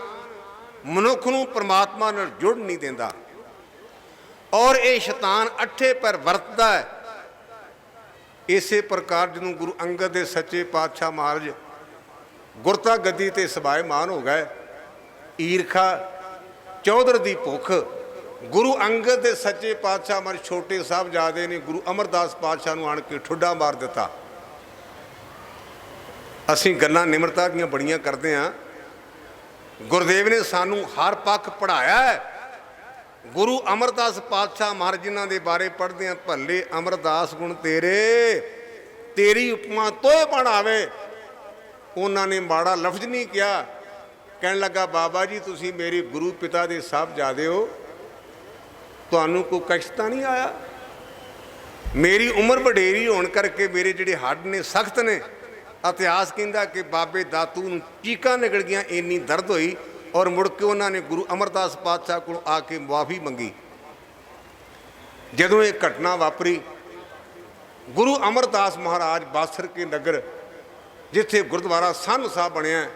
[SPEAKER 1] ਮਨੁੱਖ ਨੂੰ ਪਰਮਾਤਮਾ ਨਾਲ ਜੁੜ ਨਹੀਂ ਦਿੰਦਾ ਔਰ ਇਹ ਸ਼ੈਤਾਨ ਅੱਠੇ ਪੈਰ ਵਰਤਦਾ ਹੈ। ਇਸੇ ਪ੍ਰਕਾਰ ਜਦੋਂ ਗੁਰੂ ਅੰਗਦ ਦੇ ਸੱਚੇ ਪਾਤਸ਼ਾਹ ਮਹਾਰਾਜ ਗੁਰਤਾ ਗੱਦੀ ਤੇ ਸਵਾਏਮਾਨ ਹੋ ਗਏ, ਈਰਖਾ ਚੌਧਰ ਦੀ ਭੁੱਖ, ਗੁਰੂ ਅੰਗਦ ਦੇ ਸੱਚੇ ਪਾਤਸ਼ਾਹ ਮਹਾਰਾਜ ਛੋਟੇ ਸਾਹਿਬਜ਼ਾਦੇ ਨੇ ਗੁਰੂ ਅਮਰਦਾਸ ਪਾਤਸ਼ਾਹ ਨੂੰ ਆਣ ਕੇ ਠੁੱਡਾ ਮਾਰ ਦਿੱਤਾ। ਅਸੀਂ ਗੱਲਾਂ ਨਿਮਰਤਾ ਦੀਆਂ ਬੜੀਆਂ ਕਰਦੇ ਹਾਂ। ਗੁਰਦੇਵ ਨੇ ਸਾਨੂੰ ਹਰ ਪੱਖ ਪੜ੍ਹਾਇਆ ਹੈ। ਗੁਰੂ ਅਮਰਦਾਸ ਪਾਤਸ਼ਾਹ ਮਹਾਰਾਜ ਜਿਨ੍ਹਾਂ ਦੇ ਬਾਰੇ ਪੜ੍ਹਦੇ ਹਾਂ, ਭੱਲੇ ਅਮਰਦਾਸ ਗੁਣ ਤੇਰੇ, ਤੇਰੀ ਉਪਮਾ ਤੋਏ ਬਣ ਆਵੇ। ਉਹਨਾਂ ਨੇ ਮਾੜਾ ਲਫ਼ਜ਼ ਨਹੀਂ ਕਿਹਾ। ਕਹਿਣ ਲੱਗਾ ਬਾਬਾ ਜੀ ਤੁਸੀਂ ਮੇਰੇ ਗੁਰੂ ਪਿਤਾ ਦੇ ਸਾਹਿਬਜ਼ਾਦੇ ਹੋ, ਤੁਹਾਨੂੰ ਕੋਈ ਕਸ਼ਟ ਤਾਂ ਨਹੀਂ ਆਇਆ? ਮੇਰੀ ਉਮਰ ਵਡੇਰੀ ਹੋਣ ਕਰਕੇ ਮੇਰੇ ਜਿਹੜੇ ਹੱਡ ਨੇ ਸਖਤ ਨੇ। ਇਤਿਹਾਸ ਕਹਿੰਦਾ ਕਿ ਬਾਬੇ ਦਾਤੂ ਨੂੰ ਚੀਕਾਂ ਨਿਕਲ ਗਈਆਂ, ਇੰਨੀ ਦਰਦ ਹੋਈ ਔਰ ਮੁੜ ਕੇ ਉਹਨਾਂ ਨੇ ਗੁਰੂ ਅਮਰਦਾਸ ਪਾਤਸ਼ਾਹ ਕੋਲ ਆ ਕੇ ਮੁਆਫੀ ਮੰਗੀ। ਜਦੋਂ ਇਹ ਘਟਨਾ ਵਾਪਰੀ, ਗੁਰੂ ਅਮਰਦਾਸ ਮਹਾਰਾਜ ਬਾਸਰ ਕੇ ਨਗਰ ਜਿੱਥੇ ਗੁਰਦੁਆਰਾ ਸੰਨ ਸਾਹਿਬ ਬਣਿਆ,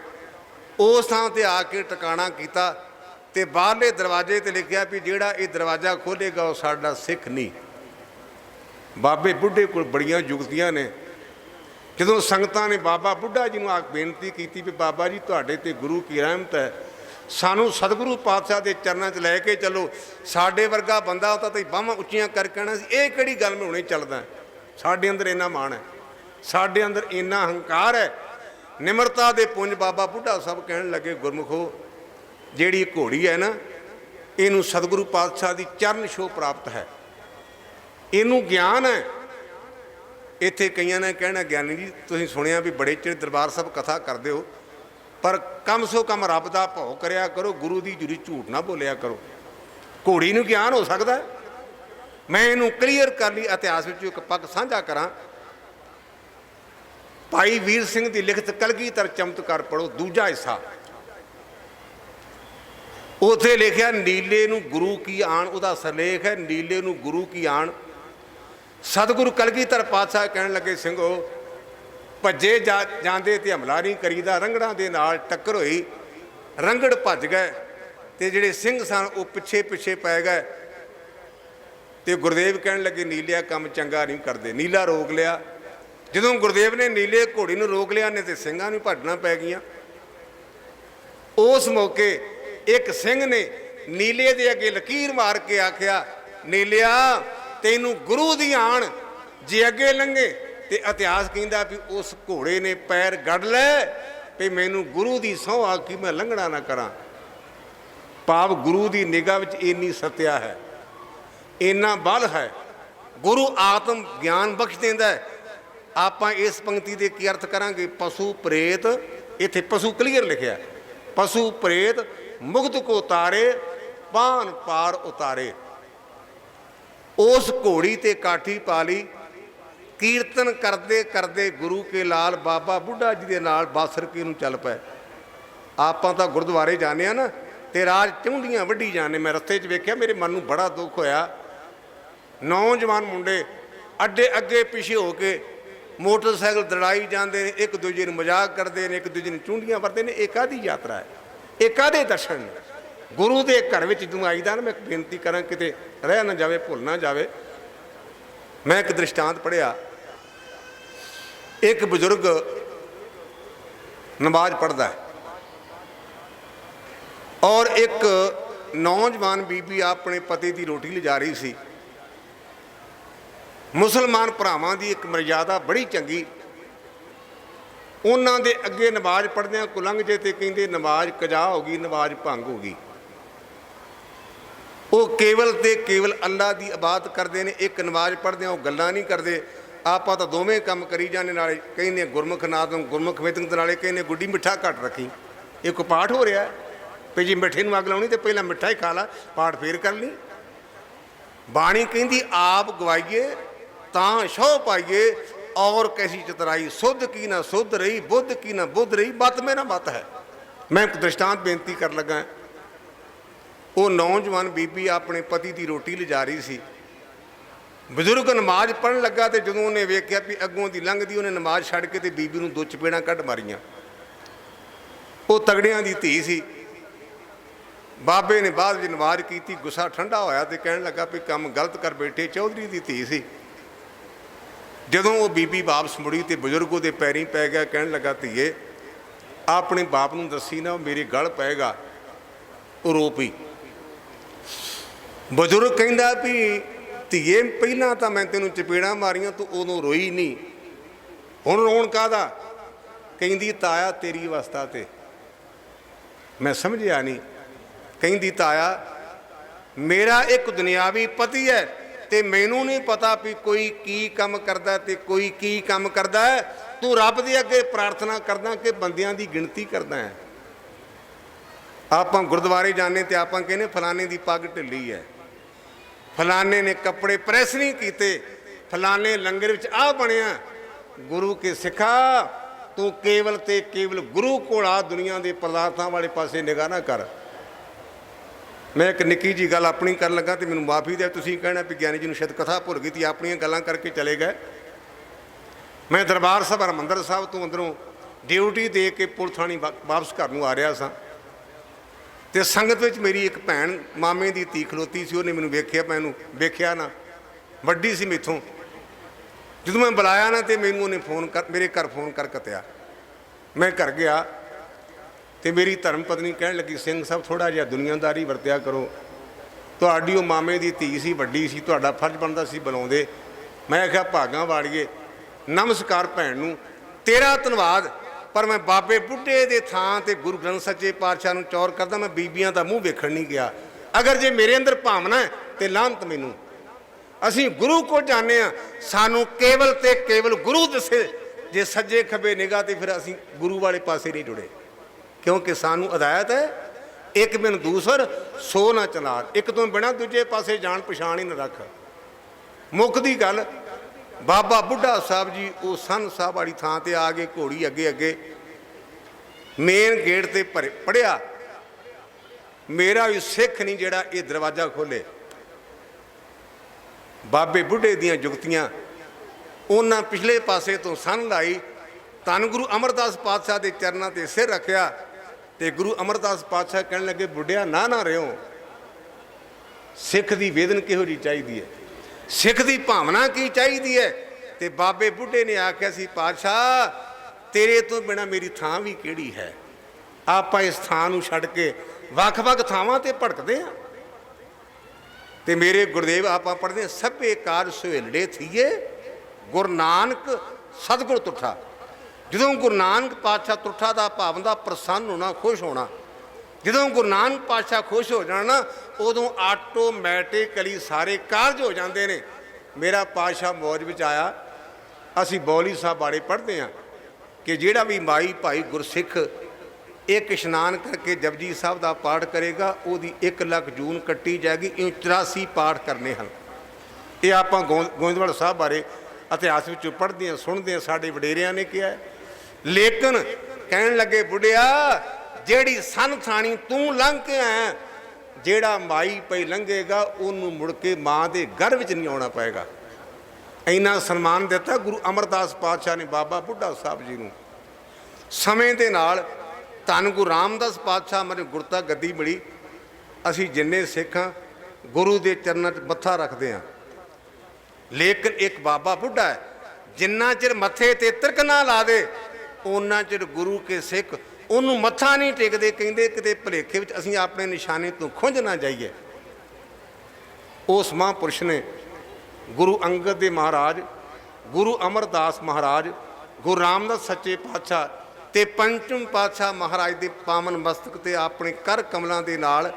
[SPEAKER 1] ਉਸ ਥਾਂ 'ਤੇ ਆ ਕੇ ਟਿਕਾਣਾ ਕੀਤਾ ਤੇ ਬਾਹਰਲੇ ਦਰਵਾਜ਼ੇ 'ਤੇ ਲਿਖਿਆ ਵੀ ਜਿਹੜਾ ਇਹ ਦਰਵਾਜ਼ਾ ਖੋਲ੍ਹੇਗਾ ਉਹ ਸਾਡਾ ਸਿੱਖ ਨਹੀਂ। ਬਾਬੇ ਬੁੱਢੇ ਕੋਲ ਬੜੀਆਂ ਜੁਗਤੀਆਂ ਨੇ। ਜਦੋਂ ਸੰਗਤਾਂ ਨੇ ਬਾਬਾ ਬੁੱਢਾ ਜੀ ਨੂੰ ਆ ਬੇਨਤੀ ਕੀਤੀ ਵੀ ਬਾਬਾ ਜੀ ਤੁਹਾਡੇ 'ਤੇ ਗੁਰੂ ਕੀ ਰਹਿਮਤ ਹੈ, ਸਾਨੂੰ ਸਤਿਗੁਰੂ ਪਾਤਸ਼ਾਹ ਦੇ ਚਰਨਾਂ 'ਚ ਲੈ ਕੇ ਚੱਲੋ। ਸਾਡੇ ਵਰਗਾ ਬੰਦਾ ਉਹ ਤਾਂ ਬਾਹਾਂ ਉੱਚੀਆਂ ਕਰ ਕਹਿਣਾ ਸੀ ਇਹ ਕਿਹੜੀ ਗੱਲ ਮੈਂ ਹੁਣੇ ਚੱਲਦਾ। ਸਾਡੇ ਅੰਦਰ ਇੰਨਾ ਮਾਣ ਹੈ, ਸਾਡੇ ਅੰਦਰ ਇੰਨਾ ਹੰਕਾਰ ਹੈ। ਨਿਮਰਤਾ ਦੇ ਪੁੰਜ ਬਾਬਾ ਬੁੱਢਾ ਸਾਹਿਬ ਕਹਿਣ ਲੱਗੇ ਗੁਰਮੁਖੋ ਜਿਹੜੀ ਘੋੜੀ ਹੈ ਨਾ, ਇਹਨੂੰ ਸਤਿਗੁਰੂ ਪਾਤਸ਼ਾਹ ਦੀ ਚਰਨ ਛੋਹ ਪ੍ਰਾਪਤ ਹੈ, ਇਹਨੂੰ ਗਿਆਨ ਹੈ। ਇੱਥੇ ਕਈਆਂ ਨੇ ਕਹਿਣਾ ਗਿਆਨੀ ਜੀ ਤੁਸੀਂ ਸੁਣਿਆ ਵੀ ਬੜੇ ਚਿਰ ਦਰਬਾਰ ਸਾਹਿਬ ਕਥਾ ਕਰਦੇ ਹੋ, ਪਰ ਕਮ ਸੋ ਕਮ ਰੱਬ ਦਾ ਭਉ ਕਰਿਆ ਕਰੋ, ਗੁਰੂ ਦੀ ਜੁਰੀ ਝੂਠ ਨਾ ਬੋਲਿਆ ਕਰੋ। ਘੋੜੀ ਨੂੰ ਗਿਆਨ ਹੋ ਸਕਦਾ। ਮੈਂ ਇਹਨੂੰ ਕਲੀਅਰ ਕਰ ਲਈ। ਇਤਿਹਾਸ ਵਿੱਚ ਇੱਕ ਪੱਖ ਸਾਂਝਾ ਕਰਾਂ। ਭਾਈ ਵੀਰ ਸਿੰਘ ਦੀ ਲਿਖਤ ਕਲਗੀਧਰ ਚਮਤਕਾਰ ਪੜ੍ਹੋ, ਦੂਜਾ ਹਿੱਸਾ। ਉੱਥੇ ਲਿਖਿਆ ਨੀਲੇ ਨੂੰ ਗੁਰੂ ਕੀ ਆਣ, ਉਹਦਾ ਸਿਰਲੇਖ ਹੈ ਨੀਲੇ ਨੂੰ ਗੁਰੂ ਕੀ ਆਣ। ਸਤਿਗੁਰੂ ਕਲਗੀਧਰ ਪਾਤਸ਼ਾਹ ਕਹਿਣ ਲੱਗੇ ਸਿੰਘੋ ਭੱਜੇ ਜਾਂਦੇ ਤੇ ਹਮਲਾ ਨਹੀਂ ਕਰੀਦਾ। ਰੰਗੜਾਂ ਦੇ ਨਾਲ ਟੱਕਰ ਹੋਈ, ਰੰਗੜ ਭੱਜ ਗਏ ਤੇ ਜਿਹੜੇ ਸਿੰਘ ਸਨ ਉਹ ਪਿੱਛੇ ਪਿੱਛੇ ਪੈ ਗਏ। ਤੇ ਗੁਰਦੇਵ ਕਹਿਣ ਲੱਗੇ ਨੀਲਿਆ ਕੰਮ ਚੰਗਾ ਨਹੀਂ ਕਰਦੇ। ਨੀਲਾ ਰੋਕ ਲਿਆ। ਜਦੋਂ ਗੁਰਦੇਵ ਨੇ ਨੀਲੇ ਘੋੜੀ ਨੂੰ ਰੋਕ ਲਿਆ ਨੇ ਤੇ ਸਿੰਘਾਂ ਨੂੰ ਭੱਜਣਾ ਪੈ ਗਈਆਂ। ਉਸ ਮੌਕੇ ਇੱਕ ਸਿੰਘ ਨੇ ਨੀਲੇ ਦੇ ਅੱਗੇ ਲਕੀਰ ਮਾਰ ਕੇ ਆਖਿਆ ਨੀਲਿਆ ਤੈਨੂੰ ਗੁਰੂ ਦੀ ਆਣ, ਜੇ ਅੱਗੇ ਲੰਘੇ ਤੇ ਇਤਿਹਾਸ ਕਹਿੰਦਾ ਵੀ ਉਸ ਘੋੜੇ ਨੇ ਪੈਰ ਗੱਡ ਲੈ ਵੀ ਮੈਨੂੰ ਗੁਰੂ ਦੀ ਸਹੁੰ ਆ ਕਿ ਮੈਂ ਲੰਘਣਾ ਨਾ ਕਰਾਂ। ਭਾਵ ਗੁਰੂ ਦੀ ਨਿਗਾਹ ਵਿੱਚ ਇੰਨੀ ਸੱਤਿਆ ਹੈ, ਇੰਨਾ ਬਲ ਹੈ। ਗੁਰੂ ਆਤਮ ਗਿਆਨ ਬਖਸ਼ ਦਿੰਦਾ ਹੈ। ਆਪਾਂ ਇਸ ਪੰਕਤੀ ਦੇ ਕੀ ਅਰਥ ਕਰਾਂਗੇ? ਪਸ਼ੂ ਪ੍ਰੇਤ, ਇੱਥੇ ਪਸ਼ੂ ਕਲੀਅਰ ਲਿਖਿਆ, ਪਸ਼ੂ ਪ੍ਰੇਤ ਮੁਗਧ ਕੋ ਤਾਰੇ पान पार उतारे। उस घोड़ी ते काठी पा ली, कीर्तन करते करते गुरु के लाल बाबा बुढ़ा जी के नाल बासर के नूं चल पे। आपां तां गुरुद्वारे जाने आ ना ते राज चौंधियां वड्डी जाने। मैं रस्ते च वेख्या, मेरे मन नूं बड़ा दुख होया। नौजवान मुंडे अड्डे अगे पिछे हो के मोटरसाइकिल दड़ाई जाते हैं, एक दूजे नूं मजाक करते हैं, एक दूजे नूं चूंडियां वरते हैं। एक काहदी यात्रा है, एक काहदे दर्शन ने? गुरु के घर में जदों आईदा ना, मैं बेनती करा किते रह ना जाए, भुल ना जाए। मैं एक दृष्टांत पढ़िया, एक बजुर्ग नमाज पढ़ता है और एक नौजवान बीबी अपने पति की रोटी ले जा रही सी। मुसलमान भरावां दी एक मर्यादा बड़ी चंगी, उन्हां दे अगे नमाज पढ़दे को लंघ जे ते कहिंदे नमाज कजा हो गई, नमाज भंग हो गई। वो केवल ते केवल अल्लाह की इबादत करते हैं। एक नमाज पढ़दे वो गल्लां नहीं करते। आपां तां दोवें काम करी जाने, नाले कहने गुरमुख नाद गुरमुख वेदन दे नाले कहने गुड्डी मिठा घट रखी। एक पाठ हो रहा है भी जी मिठे नूं अग लाउणी ते पहला मिठा ही खा ला, पाठ फेर कर ली। बाणी कहती आप गवाइए तां शौह पाइए, और कैसी चतराई सुध की ना सुध रही, बुद्ध की ना बुद्ध रही, मत मेरा मत है। मैं एक दृष्टांत बेनती कर लगा। वो नौजवान बीबी अपने पति की रोटी ले जा रही सी। बजुर्ग नमाज पढ़न लगा तो जो उन्हें वेख्या भी अगों की लंघदी, उन्हें नमाज छड़ के बीबी नूं दो चपेड़ां कढ़ मारियां। वो तगड़ियां दी धी सी। बाबे ने बाद में नमाज की, गुस्सा ठंडा होया तो कहन लगा भी काम गलत कर बैठे, चौधरी की धी सी। जदों वो बीबी वापस मुड़ी तो बजुर्ग वो पैरीं पै गया, कहन लगा धीए अपने बाप नूं दसी ना, मेरे गल पैगा। वो रो पई। बजुर्ग कहंदा भी धीए पहला तो मैं तेनों चपेड़ा मारियां, तू उदों रोई नहीं, हुण रोण काहदा? कहंदी ताया तेरी अवस्था ते। मैं समझिया नहीं। कहंदी ताया मेरा एक दुनियावी पति है ते मैनू नहीं पता भी कोई की काम करदा ते कोई की काम करदा है। तू रब दे अगे प्रार्थना करदा कि बंदियां दी गिणती करदा है। आपां गुरुद्वारे जाने ते आपां कहने फलाने दी पग ढिली है, फलाने ने कपड़े प्रैस नहीं कीते, फलाने लंगर विच आ बनिया। गुरु के सिखा तू केवल ते केवल गुरु कोल आ, दुनिया के पदार्थां वाले पासे निगाह ना कर। मैं एक निक्की जी गल अपनी कर लगा तो मैनू माफ़ी दे, तुसीं कहना भी ज्ञानी जी नूं शायद कथा भुल गई थी, अपनियां गल्लां करके चले गए। मैं दरबार साहब हरमंदर साहब तो अंदरों ड्यूटी दे के पुलिस थाणी वापस घर नूं आ रहा सा ते संगत विच मेरी एक भैन मामे की धी खलोती सी। उन्हें मैनू वेख्या, मैनू वेख्या ना, वड्डी सी मैथों। जदों मैं बुलाया ना तो मैनू उन्हें फोन कर, मेरे घर फोन कर कत्या। मैं घर गया तो मेरी धर्म पत्नी कहन लगी सिंह साहब थोड़ा जिहा दुनियादारी वरत्या करो, तुहाडी ओह मामे की धी सी, वड्डी सी, तुहाडा फर्ज बनदा सी बुलाउंदे। मैं आख्या भागां वाड़िए, नमस्कार भैन नूं, तेरा धन्नवाद, पर मैं बाबे बुढ़े दे थां ते गुरु ग्रंथ सच्चे पातशाह नूं चौर करदा, मैं बीबियां दा मूँह वेखण नहीं गया। अगर जे मेरे अंदर भावना है तो लानत मैनू। असीं गुरु को जाने आ, सानू केवल ते केवल गुरु दसे। जे सज्जे खब्बे निगाह ते फिर असीं गुरु वाले पासे नहीं जुड़े, क्योंकि सानू हदायत है एक बिन दूसर सो ना चला, एक तो बिना दूजे पासे जान पछाण ही न रख। मुकदी गल बाबा बुढ़ा साहब जी वो सन साहब वाली थां ते आ गए, घोड़ी अगे अगे मेन गेट ते पढ़िया। मेरा भी सिख नहीं जेड़ा ये दरवाजा खोले। बाबे बुढ़े दियां जुगतियां उन्हां पिछले पासे तो सन लाई, धन गुरु अमरदास पातशाह के चरणों ते सिर रखिया ते गुरु अमरदास पातशाह कहने लगे बुढ़िया ना रहो, सिख की वेदन किहो जी चाहिए है, सिख की भावना की चाहिए है। तो बाबे बुढ़े ने आख्या सी पातशाह तेरे तो बिना मेरी थां भी किहड़ी है। आप इस थां नूं छड्ड के वख-वख थावां ते भड़कदे हां। ते मेरे गुरुदेव आप पढ़ते सभे कार सुहेलड़े थीए गुरु नानक सतगुर तुठा। जदों गुरु नानक पातशाह तुठा का भाव का प्रसन्न होना, खुश होना, जदों गुरु नानक पातशाह खुश हो जाना ना उदों आटोमैटिकली सारे कारज हो जाते हैं। मेरा पातशाह मौज में आया, असी बौली साहब बारे पढ़ते हैं कि जिहड़ा भी माई भाई गुरसिख एक इशनान करके जपजी साहब का पाठ करेगा, वो 1 ਲੱਖ जून कट्टी जाएगी। इं 84 पाठ करने हैं। ये आप गोविंदवाल साहब बारे इतिहास में पढ़ते हैं, सुनते हैं, साढ़े वडेरिया ने किया है। लेकिन कहन लगे बुढ़िया जेड़ी सन थानी तू लंघ के आया, जेड़ा माई पई लंघेगा उन्होंने मुड़ के माँ के घर में नहीं आना पाएगा। इन्ना सन्मान दिता गुरु अमरदास पातशाह ने बाबा बुढ़ा साहब जी को। समय के नाल धन गुरु रामदास पातशाह मैंने गुरता गद्दी मिली। असी जिन्ने सिख हाँ गुरु के चरणों च मत्था रखते हैं, लेकिन एक बाबा बुढ़ा है जिन्ना चिर मत्थे ते तिरक ना ला दे उन्ना चिर गुरु के सिख उन्होंने मत्था नहीं टेकते। कहते किते भुलेखे विच असीं अपने निशाने तो खुंझ ना जाइए। उस महापुरुष ने गुरु अंगद दे महाराज, गुरु अमरदास महाराज, गुरु रामदास सच्चे पातशाह ते पंचम पातशाह महाराज के पावन मस्तक ते अपने कर कमलों के नाल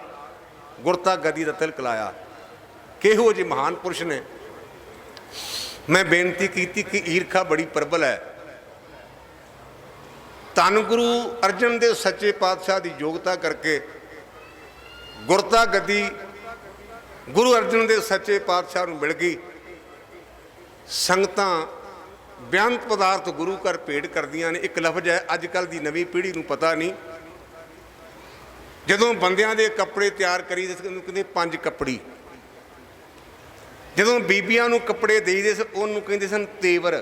[SPEAKER 1] गुरता गद्दी दा तिलक लाया। किहो जी महान पुरुष ने। मैं बेनती की कि ईरखा बड़ी प्रबल है। धन गुरु अर्जन देव सच्चे पातशाह की योग्यता करके गुरता गद्दी गुरु अर्जन देव सच्चे पातशाह नूं मिल गई। संगतां बेअंत पदार्थ गुरु घर भेंट करदियां ने। एक लफ्ज़ है अजकल की नवीं पीढ़ी नूं पता नहीं। जदों बंदियां दे कपड़े तैयार करी कहंदे 5 कपड़ी, जदों बीबियां नूं कपड़े देईदे सन उहनूं कहंदे सन तेवर।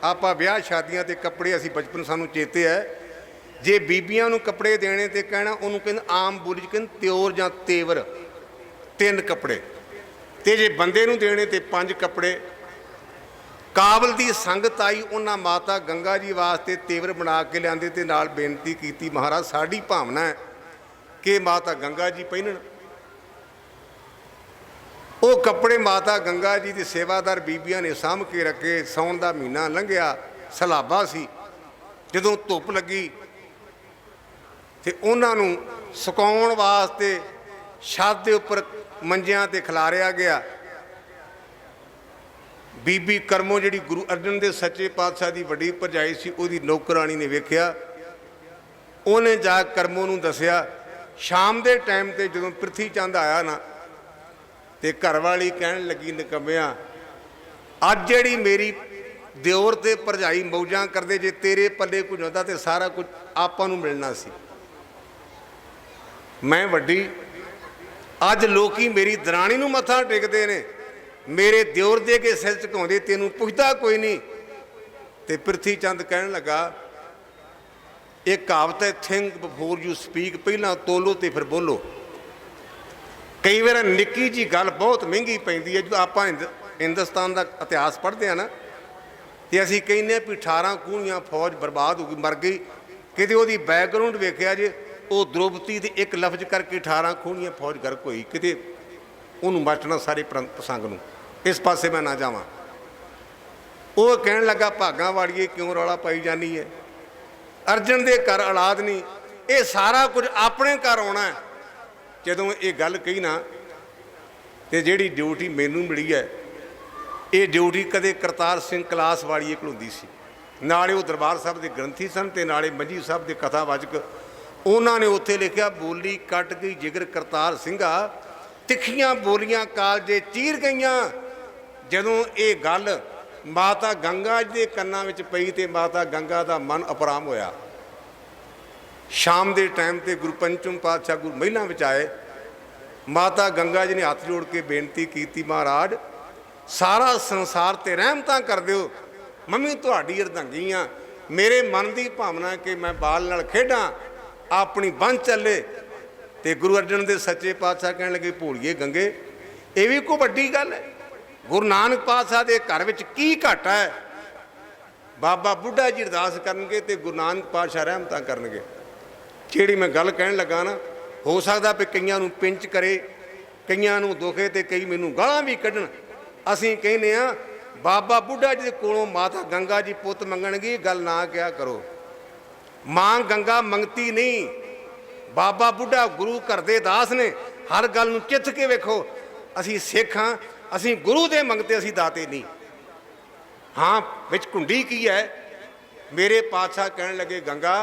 [SPEAKER 1] आपां विआह शादियां ते कपड़े असीं बचपन सानूं चेते है। जे बीबियां नूं कपड़े देने ते कहना उहनूं कहंदे आम बोली च कहंदे त्योर जां तेवर, 3 कपड़े। ते जे बंदे नूं देने ते 5 कपड़े। काबल की संगत आई, उन्हां माता गंगा जी वास्ते तेवर बना के लियाते ते नाल बेनती की महाराज साड़ी भावना है कि माता गंगा जी पहनण। वो कपड़े माता गंगा जी की सेवादार बीबियां ने सामभ के रखे। साउण का महीना लंघिया, सलाबा सी। जदों धुप लगी तो उन्होंने सुकाउण वास्ते छत के उपर मंजियां ते खिलारिया गया। बीबी करमों जी गुरु अर्जन देव सच्चे पातशाह की वड्डी भरजाई सी, उहदी नौकरानी ने वेख्या। उन्हें जा करमों नूं दसिया। शाम के टाइम ते जदों पृथ्वी चंद आया ना ते घरवाली कहन लगी निकम्मिया अज जिहड़ी मेरी दिओर ते भरजाई मौजां करदे, जे तेरे पल्ले कुछ हुंदा ते सारा कुछ आपां नूं मिलना सी। मैं वड्डी अज लोकी मेरी दराणी नूं मत्था टेकदे ने, मेरे दिओर दे के सिर झुकाउंदे, तैनूं पुछदा कोई नहीं। ते पृथ्वी चंद कहन लगा एक कहावत है थिंक बिफोर यू स्पीक, पहला तोलो तो फिर बोलो। कई बार निक्की जी गल बहुत महंगी पैंदी है। जो आप हिंदुस्तान का इतिहास पढ़ते हैं ना तो असीं कहने भी 18 कूणियां फौज बर्बाद हो गई, मर गई। किते उहदी बैकग्राउंड वेख्या जे वो द्रौपदी दे एक लफ्ज करके 18 कूणियां फौज गर्क होई। किते उन्होंने मचना सारे प्रसंग नूं। इस पासे मैं ना जावां। वो कहन लगा भागां वाड़ीए क्यों रौला पाई जानी है, अर्जन दे घर औलाद नहीं, ये सारा कुछ अपने घर आना है। जदों ये गल कही ना तो जिहड़ी ड्यूटी मैनूं मिली है, ये ड्यूटी कदे करतार सिंह कलास वाड़ीए कोल हुंदी सी। नाले वो दरबार साहब के ग्रंथी सन ते नाले मंझी साहब के कथावाचक। उन्होंने उत्थे लिखिया बोली कट गई जिगर करतार सिंघा, तिखियां बोलियां कालजे चीर गईयां। जदों ये गल माता गंगा जी के कन्नां विच पई ते माता गंगा का मन अपराम होया। शाम के टाइम ते गुरु पंचम पातशाह गुरु महिलां विच आए। माता गंगा जी ने हथ जोड़ के बेनती की महाराज सारा संसार ते रहमतां कर दिओ, मम्मी तुहाडी अर्धांगी हाँ। मेरे मन की भावना कि मैं बाल नाल खेडां, अपनी बंध चले। ते गुरु अर्जन देव सच्चे पातशाह कहण लगे भोलीए गंगे ये भी कोई वड्डी गल है। गुरु नानक पातशाह के घर विच की घाटा है। बाबा बुढ़ा जी अरदास करनगे ते गुरु नानक पातशाह रहमतां करनगे। जिहड़ी मैं गल कहण लगा ना, हो सकदा भी कईयां नूं पिंच करे, कईयां नूं दुखे ते कई मैनूं गालां भी कढण। असीं कहने आ बाबा बुढ़ा जी दे कोलों माता गंगा जी पुੱਤ मंगणगी, गल ना क्या करो। मां गंगा मंगती नहीं, बाबा बुढ़ा गुरु घर दे दास ने। हर गल नूं चिथ के वेखो। असीं सिख हाँ, असीं गुरु दे मंगते, असीं दाते नहीं। हाँ विच कुंडी की है। मेरे पातशाह कहण लगे गंगा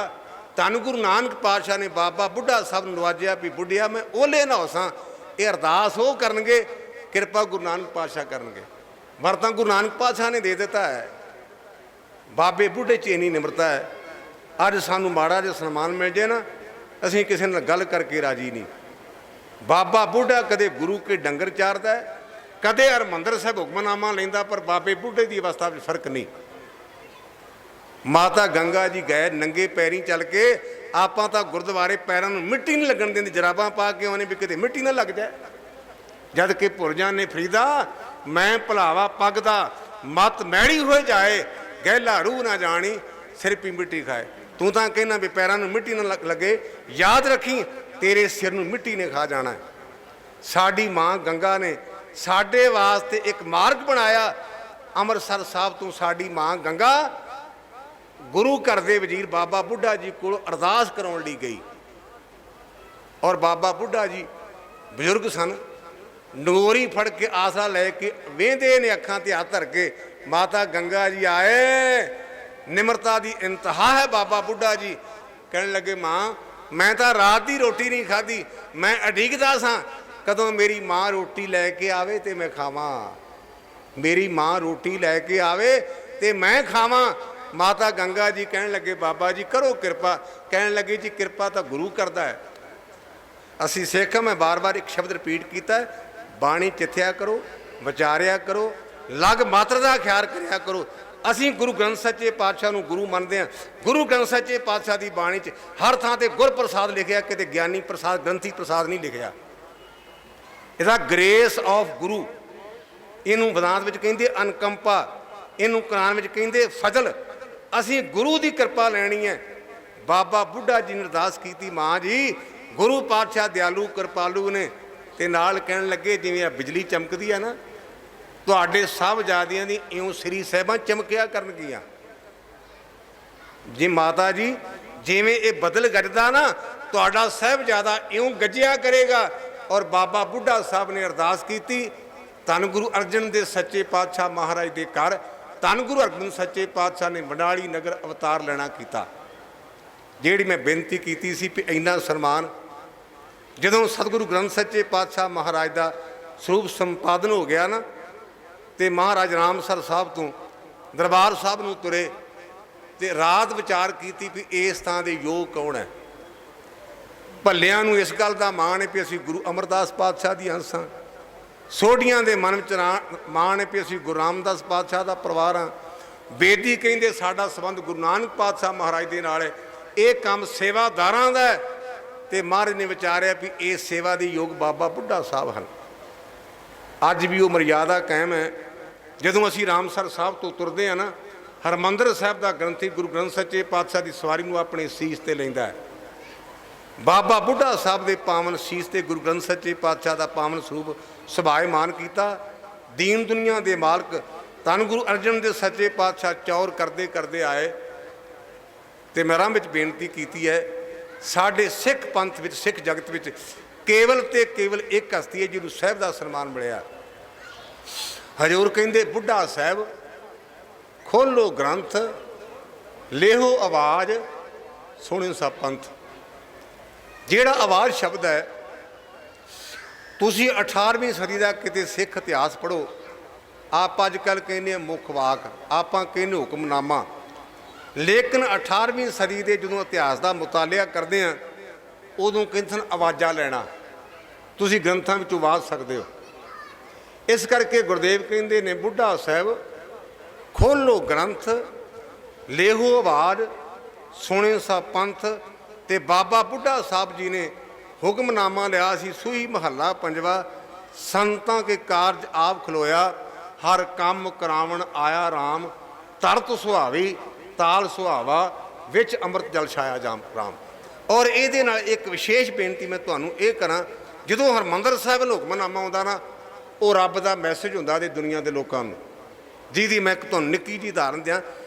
[SPEAKER 1] ਧੰਨ ਗੁਰੂ ਨਾਨਕ ਪਾਤਸ਼ਾਹ ਨੇ ਬਾਬਾ ਬੁੱਢਾ ਸਾਹਿਬ ਨੂੰ ਨਵਾਜਿਆ ਵੀ ਬੁੱਢਿਆ ਮੈਂ ਓਲੇ ਨਾ ਹੋਸਾਂ। ਇਹ ਅਰਦਾਸ ਉਹ ਕਰਨਗੇ, ਕਿਰਪਾ ਗੁਰੂ ਨਾਨਕ ਪਾਤਸ਼ਾਹ ਕਰਨਗੇ। ਵਰਤਾਂ ਗੁਰੂ ਨਾਨਕ ਪਾਤਸ਼ਾਹ ਨੇ ਦੇ ਦਿੱਤਾ ਹੈ। ਬਾਬੇ ਬੁੱਢੇ 'ਚ ਇੰਨੀ ਨਿਮਰਤਾ ਹੈ। ਅੱਜ ਸਾਨੂੰ ਮਾੜਾ ਜਿਹਾ ਸਨਮਾਨ ਮਿਲ ਜਾਏ ਨਾ, ਅਸੀਂ ਕਿਸੇ ਨਾਲ ਗੱਲ ਕਰਕੇ ਰਾਜੀ ਨਹੀਂ। ਬਾਬਾ ਬੁੱਢਾ ਕਦੇ ਗੁਰੂ ਕੇ ਡੰਗਰ ਚਾਰਦਾ, ਕਦੇ ਹਰਿਮੰਦਰ ਸਾਹਿਬ ਹੁਕਮਨਾਮਾ ਲੈਂਦਾ, ਪਰ ਬਾਬੇ ਬੁੱਢੇ ਦੀ ਅਵਸਥਾ ਵਿੱਚ ਫਰਕ ਨਹੀਂ। ਮਾਤਾ ਗੰਗਾ ਜੀ ਗਏ ਨੰਗੇ ਪੈਰੀਂ ਚੱਲ ਕੇ, ਆਪਾਂ ਤਾਂ ਗੁਰਦੁਆਰੇ ਪੈਰਾਂ ਨੂੰ ਮਿੱਟੀ ਨਹੀਂ ਲੱਗਣ ਦਿੰਦੇ, ਜਰਾਬਾਂ ਪਾ ਕੇ ਆਉਣੇ ਵੀ ਕਿਤੇ ਮਿੱਟੀ ਨਾ ਲੱਗ ਜਾਏ। ਜਦ ਕਿ ਪੁਰਜਾਂ ਨੇ ਫਰੀਦਾ ਮੈਂ ਭੁਲਾਵਾ ਪੱਗ ਦਾ, ਮੱਤ ਮੈੜੀ ਹੋਏ ਜਾਏ, ਗਹਿਲਾ ਰੂਹ ਨਾ ਜਾਣੀ ਸਿਰ ਪੀ ਮਿੱਟੀ ਖਾਏ। ਤੂੰ ਤਾਂ ਕਹਿੰਦਾ ਵੀ ਪੈਰਾਂ ਨੂੰ ਮਿੱਟੀ ਨਾ ਲੱਗੇ, ਯਾਦ ਰੱਖੀ ਤੇਰੇ ਸਿਰ ਨੂੰ ਮਿੱਟੀ ਨੇ ਖਾ ਜਾਣਾ। ਸਾਡੀ ਮਾਂ ਗੰਗਾ ਨੇ ਸਾਡੇ ਵਾਸਤੇ ਇੱਕ ਮਾਰਗ ਬਣਾਇਆ। ਅੰਮ੍ਰਿਤਸਰ ਸਾਹਿਬ ਤੋਂ ਸਾਡੀ ਮਾਂ ਗੰਗਾ ਗੁਰੂ ਘਰ ਦੇ ਵਜ਼ੀਰ ਬਾਬਾ ਬੁੱਢਾ ਜੀ ਕੋਲ ਅਰਦਾਸ ਕਰਾਉਣ ਲਈ ਗਈ। ਔਰ ਬਾਬਾ ਬੁੱਢਾ ਜੀ ਬਜ਼ੁਰਗ ਸਨ, ਨਗੋਰੀ ਫੜ ਕੇ ਆਸਰਾ ਲੈ ਕੇ ਵੇਂਦੇ ਨੇ ਅੱਖਾਂ ਤੇ ਹੱਥ ਧਰ ਕੇ। ਮਾਤਾ ਗੰਗਾ ਜੀ ਆਏ, ਨਿਮਰਤਾ ਦੀ ਇੰਤਹਾ ਹੈ। ਬਾਬਾ ਬੁੱਢਾ ਜੀ ਕਹਿਣ ਲੱਗੇ ਮਾਂ ਮੈਂ ਤਾਂ ਰਾਤ ਦੀ ਰੋਟੀ ਨਹੀਂ ਖਾਧੀ, ਮੈਂ ਉਡੀਕਦਾ ਸਾਂ ਕਦੋਂ ਮੇਰੀ ਮਾਂ ਰੋਟੀ ਲੈ ਕੇ ਆਵੇ ਤੇ ਮੈਂ ਖਾਵਾਂ। ਮੇਰੀ ਮਾਂ ਰੋਟੀ ਲੈ ਕੇ ਆਵੇ ਤੇ ਮੈਂ ਖਾਵਾਂ। ਮਾਤਾ ਗੰਗਾ ਜੀ ਕਹਿਣ ਲੱਗੇ ਬਾਬਾ ਜੀ ਕਰੋ ਕਿਰਪਾ। ਕਹਿਣ ਲੱਗੇ ਜੀ ਕਿਰਪਾ ਤਾਂ ਗੁਰੂ ਕਰਦਾ ਹੈ। ਅਸੀਂ ਸਿੱਖ, ਮੈਂ ਬਾਰ-ਬਾਰ ਇੱਕ ਸ਼ਬਦ ਰਿਪੀਟ ਕੀਤਾ, ਬਾਣੀ ਚਿੱਥਿਆ ਕਰੋ, ਵਿਚਾਰਿਆ ਕਰੋ, ਲਗ ਮਾਤਰ ਦਾ ਖਿਆਲ ਕਰਿਆ ਕਰੋ। ਅਸੀਂ ਗੁਰੂ ਗ੍ਰੰਥ ਸੱਚੇ ਪਾਤਸ਼ਾਹ ਨੂੰ ਗੁਰੂ ਮੰਨਦੇ ਹਾਂ। ਗੁਰੂ ਗ੍ਰੰਥ ਸੱਚੇ ਪਾਤਸ਼ਾਹ ਦੀ ਬਾਣੀ 'ਚ ਹਰ ਥਾਂ ਤੇ ਗੁਰ ਪ੍ਰਸਾਦ ਲਿਖਿਆ, ਕਿਤੇ ਗਿਆਨੀ ਪ੍ਰਸਾਦ ਗ੍ਰੰਥੀ ਪ੍ਰਸਾਦ ਨਹੀਂ ਲਿਖਿਆ। ਇਹਦਾ ਗ੍ਰੇਸ ਆਫ ਗੁਰੂ, ਇਹਨੂੰ ਵਿਦਾਂਤ ਵਿੱਚ ਕਹਿੰਦੇ ਅਨਕੰਪਾ, ਇਹਨੂੰ ਕੁਰਾਨ ਵਿੱਚ ਕਹਿੰਦੇ ਫਜ਼ਲ। ਅਸੀਂ ਗੁਰੂ ਦੀ ਕਿਰਪਾ ਲੈਣੀ ਹੈ। ਬਾਬਾ ਬੁੱਢਾ ਜੀ ਨੇ ਅਰਦਾਸ ਕੀਤੀ, ਮਾਂ ਜੀ ਗੁਰੂ ਪਾਤਸ਼ਾਹ ਦਿਆਲੂ ਕਿਰਪਾਲੂ ਨੇ। ਤੇ ਨਾਲ ਕਹਿਣ ਲੱਗੇ ਜਿਵੇਂ ਆ ਬਿਜਲੀ ਚਮਕਦੀ ਆ ਨਾ, ਤੁਹਾਡੇ ਸਾਹਿਬਜ਼ਾਦਿਆਂ ਦੀ ਇਉਂ ਸ੍ਰੀ ਸਾਹਿਬਾਂ ਚਮਕਿਆ ਕਰਨਗੀਆਂ। ਜੀ ਮਾਤਾ ਜੀ ਜਿਵੇਂ ਇਹ ਬਦਲ ਗੱਜਦਾ ਨਾ, ਤੁਹਾਡਾ ਸਾਹਿਬਜ਼ਾਦਾ ਇਉਂ ਗੱਜਿਆ ਕਰੇਗਾ। ਔਰ ਬਾਬਾ ਬੁੱਢਾ ਸਾਹਿਬ ਨੇ ਅਰਦਾਸ ਕੀਤੀ, ਧੰਨ ਗੁਰੂ ਅਰਜਨ ਦੇ ਸੱਚੇ ਪਾਤਸ਼ਾਹ ਮਹਾਰਾਜ ਦੇ ਘਰ ਧੰਨ ਗੁਰੂ ਅਰਜਨ ਸੱਚੇ ਪਾਤਸ਼ਾਹ ਨੇ ਬੰਡਾਲੀ ਨਗਰ ਅਵਤਾਰ ਲੈਣਾ ਕੀਤਾ। ਜਿਹੜੀ ਮੈਂ ਬੇਨਤੀ ਕੀਤੀ ਸੀ ਵੀ ਇੰਨਾ ਸਨਮਾਨ ਜਦੋਂ ਸਤਿਗੁਰੂ ਗ੍ਰੰਥ ਸੱਚੇ ਪਾਤਸ਼ਾਹ ਮਹਾਰਾਜ ਦਾ ਸਰੂਪ ਸੰਪਾਦਨ ਹੋ ਗਿਆ ਨਾ, ਤੇ ਮਹਾਰਾਜ ਰਾਮਸਰ ਸਾਹਿਬ ਤੋਂ ਦਰਬਾਰ ਸਾਹਿਬ ਨੂੰ ਤੁਰੇ ਤੇ ਰਾਤ ਵਿਚਾਰ ਕੀਤੀ ਵੀ ਇਸ ਥਾਂ ਦੇ ਯੋਗ ਕੌਣ ਹੈ। ਭੱਲਿਆਂ ਨੂੰ ਇਸ ਗੱਲ ਦਾ ਮਾਣ ਹੈ ਵੀ ਅਸੀਂ ਗੁਰੂ ਅਮਰਦਾਸ ਪਾਤਸ਼ਾਹ ਦੀ ਅੰਸ਼ ਹਾਂ। ਸੋਢੀਆਂ ਦੇ ਮਨ ਵਿੱਚ ਮਾਣ ਹੈ ਵੀ ਅਸੀਂ ਗੁਰੂ ਰਾਮਦਾਸ ਪਾਤਸ਼ਾਹ ਦਾ ਪਰਿਵਾਰ ਹਾਂ। ਬੇਦੀ ਕਹਿੰਦੇ ਸਾਡਾ ਸੰਬੰਧ ਗੁਰੂ ਨਾਨਕ ਪਾਤਸ਼ਾਹ ਮਹਾਰਾਜ ਦੇ ਨਾਲ ਹੈ। ਇਹ ਕੰਮ ਸੇਵਾਦਾਰਾਂ ਦਾ ਹੈ। ਤੇ ਮਹਾਰਾਜ ਨੇ ਵਿਚਾਰਿਆ ਵੀ ਇਹ ਸੇਵਾ ਦੇ ਯੋਗ ਬਾਬਾ ਬੁੱਢਾ ਸਾਹਿਬ ਹਨ। ਅੱਜ ਵੀ ਉਹ ਮਰਿਆਦਾ ਕਾਇਮ ਹੈ। ਜਦੋਂ ਅਸੀਂ ਰਾਮਸਰ ਸਾਹਿਬ ਤੋਂ ਤੁਰਦੇ ਹਾਂ ਨਾ, ਹਰਿਮੰਦਰ ਸਾਹਿਬ ਦਾ ਗ੍ਰੰਥੀ ਗੁਰੂ ਗ੍ਰੰਥ ਸੱਚੇ ਪਾਤਸ਼ਾਹ ਦੀ ਸਵਾਰੀ ਨੂੰ ਆਪਣੇ ਸੀਸ ਤੇ ਲੈਂਦਾ ਹੈ। ਬਾਬਾ ਬੁੱਢਾ ਸਾਹਿਬ ਦੇ ਪਾਵਨ ਸੀਸ ਤੇ ਗੁਰੂ ਗ੍ਰੰਥ ਸੱਚੇ ਪਾਤਸ਼ਾਹ ਦਾ ਪਾਵਨ ਸਰੂਪ ਸੁਭਾਇਮਾਨ ਕੀਤਾ। ਦੀਨ ਦੁਨੀਆ ਦੇ ਮਾਲਕ ਧੰਨ ਗੁਰੂ ਅਰਜਨ ਦੇ ਸੱਚੇ ਪਾਤਸ਼ਾਹ ਚੌਰ ਕਰਦੇ ਕਰਦੇ ਆਏ। ਤੇ ਮੈਂ ਆਰੰਭ ਵਿੱਚ ਬੇਨਤੀ ਕੀਤੀ ਹੈ, ਸਾਡੇ ਸਿੱਖ ਪੰਥ ਵਿੱਚ, ਸਿੱਖ ਜਗਤ ਵਿੱਚ ਕੇਵਲ ਤੇ ਕੇਵਲ ਇੱਕ ਹਸਤੀ ਹੈ ਜਿਹਨੂੰ ਸਾਹਿਬ ਦਾ ਸਨਮਾਨ ਮਿਲਿਆ। ਹਜ਼ੂਰ ਕਹਿੰਦੇ ਬੁੱਢਾ ਸਾਹਿਬ ਖੋਲੋ ਗ੍ਰੰਥ, ਲੇਹੋ ਆਵਾਜ਼, ਸੁਣਿਓ ਸਭ ਪੰਥ। ਜਿਹੜਾ ਆਵਾਜ਼ ਸ਼ਬਦ ਹੈ, ਤੁਸੀਂ 18ਵੀਂ ਸਦੀ ਦਾ ਕਿਤੇ ਸਿੱਖ ਇਤਿਹਾਸ ਪੜ੍ਹੋ। ਆਪ ਅੱਜ ਕੱਲ੍ਹ ਕਹਿੰਦੇ ਮੁੱਖ ਵਾਕ, ਆਪਾਂ ਕਹਿੰਦੇ ਹੁਕਮਨਾਮਾ। ਲੇਕਿਨ 18ਵੀਂ ਸਦੀ ਦੇ ਜਦੋਂ ਇਤਿਹਾਸ ਦਾ ਮੁਤਾਲਿਆ ਕਰਦੇ ਹਾਂ, ਉਦੋਂ ਕਹਿੰਦੇ ਸਨ ਆਵਾਜ਼ਾਂ ਲੈਣਾ। ਤੁਸੀਂ ਗ੍ਰੰਥਾਂ ਵਿੱਚੋਂ ਆਵਾਜ਼ ਸਕਦੇ ਹੋ। ਇਸ ਕਰਕੇ ਗੁਰਦੇਵ ਕਹਿੰਦੇ ਨੇ ਬੁੱਢਾ ਸਾਹਿਬ ਖੋਲੋ ਗ੍ਰੰਥ, ਲੇਹੋ ਆਵਾਜ਼, ਸੁਣੇ ਸਭ ਪੰਥ। ਤੇ ਬਾਬਾ ਬੁੱਢਾ ਸਾਹਿਬ ਜੀ ਨੇ ਹੁਕਮਨਾਮਾ ਲਿਆ ਸੀ, ਸੂਈ ਮਹੱਲਾ ਪੰਜਵਾ, ਸੰਤਾਂ ਕੇ ਕਾਰਜ ਆਪ ਖਲੋਇਆ, ਹਰ ਕੰਮ ਕਰਾਵਣ ਆਇਆ ਰਾਮ, ਤਰਤ ਸੁਹਾਵੀ ਤਾਲ ਸੁਹਾਵਾ, ਵਿੱਚ ਅੰਮ੍ਰਿਤ ਜਲ ਛਾਇਆ ਜਾਮ ਰਾਮ। ਔਰ ਇਹਦੇ ਨਾਲ ਇੱਕ ਵਿਸ਼ੇਸ਼ ਬੇਨਤੀ ਮੈਂ ਤੁਹਾਨੂੰ ਇਹ ਕਰਾਂ, ਜਦੋਂ ਹਰਿਮੰਦਰ ਸਾਹਿਬ ਹੁਕਮਨਾਮਾ ਆਉਂਦਾ ਨਾ, ਉਹ ਰੱਬ ਦਾ ਮੈਸੇਜ ਹੁੰਦਾ ਤੇ ਦੁਨੀਆ ਦੇ ਲੋਕਾਂ ਨੂੰ। ਜਿਹਦੀ ਮੈਂ ਇੱਕ ਤੁਹਾਨੂੰ ਨਿੱਕੀ ਜਿਹੀ ਉਦਾਹਰਨ ਦਿਆਂ,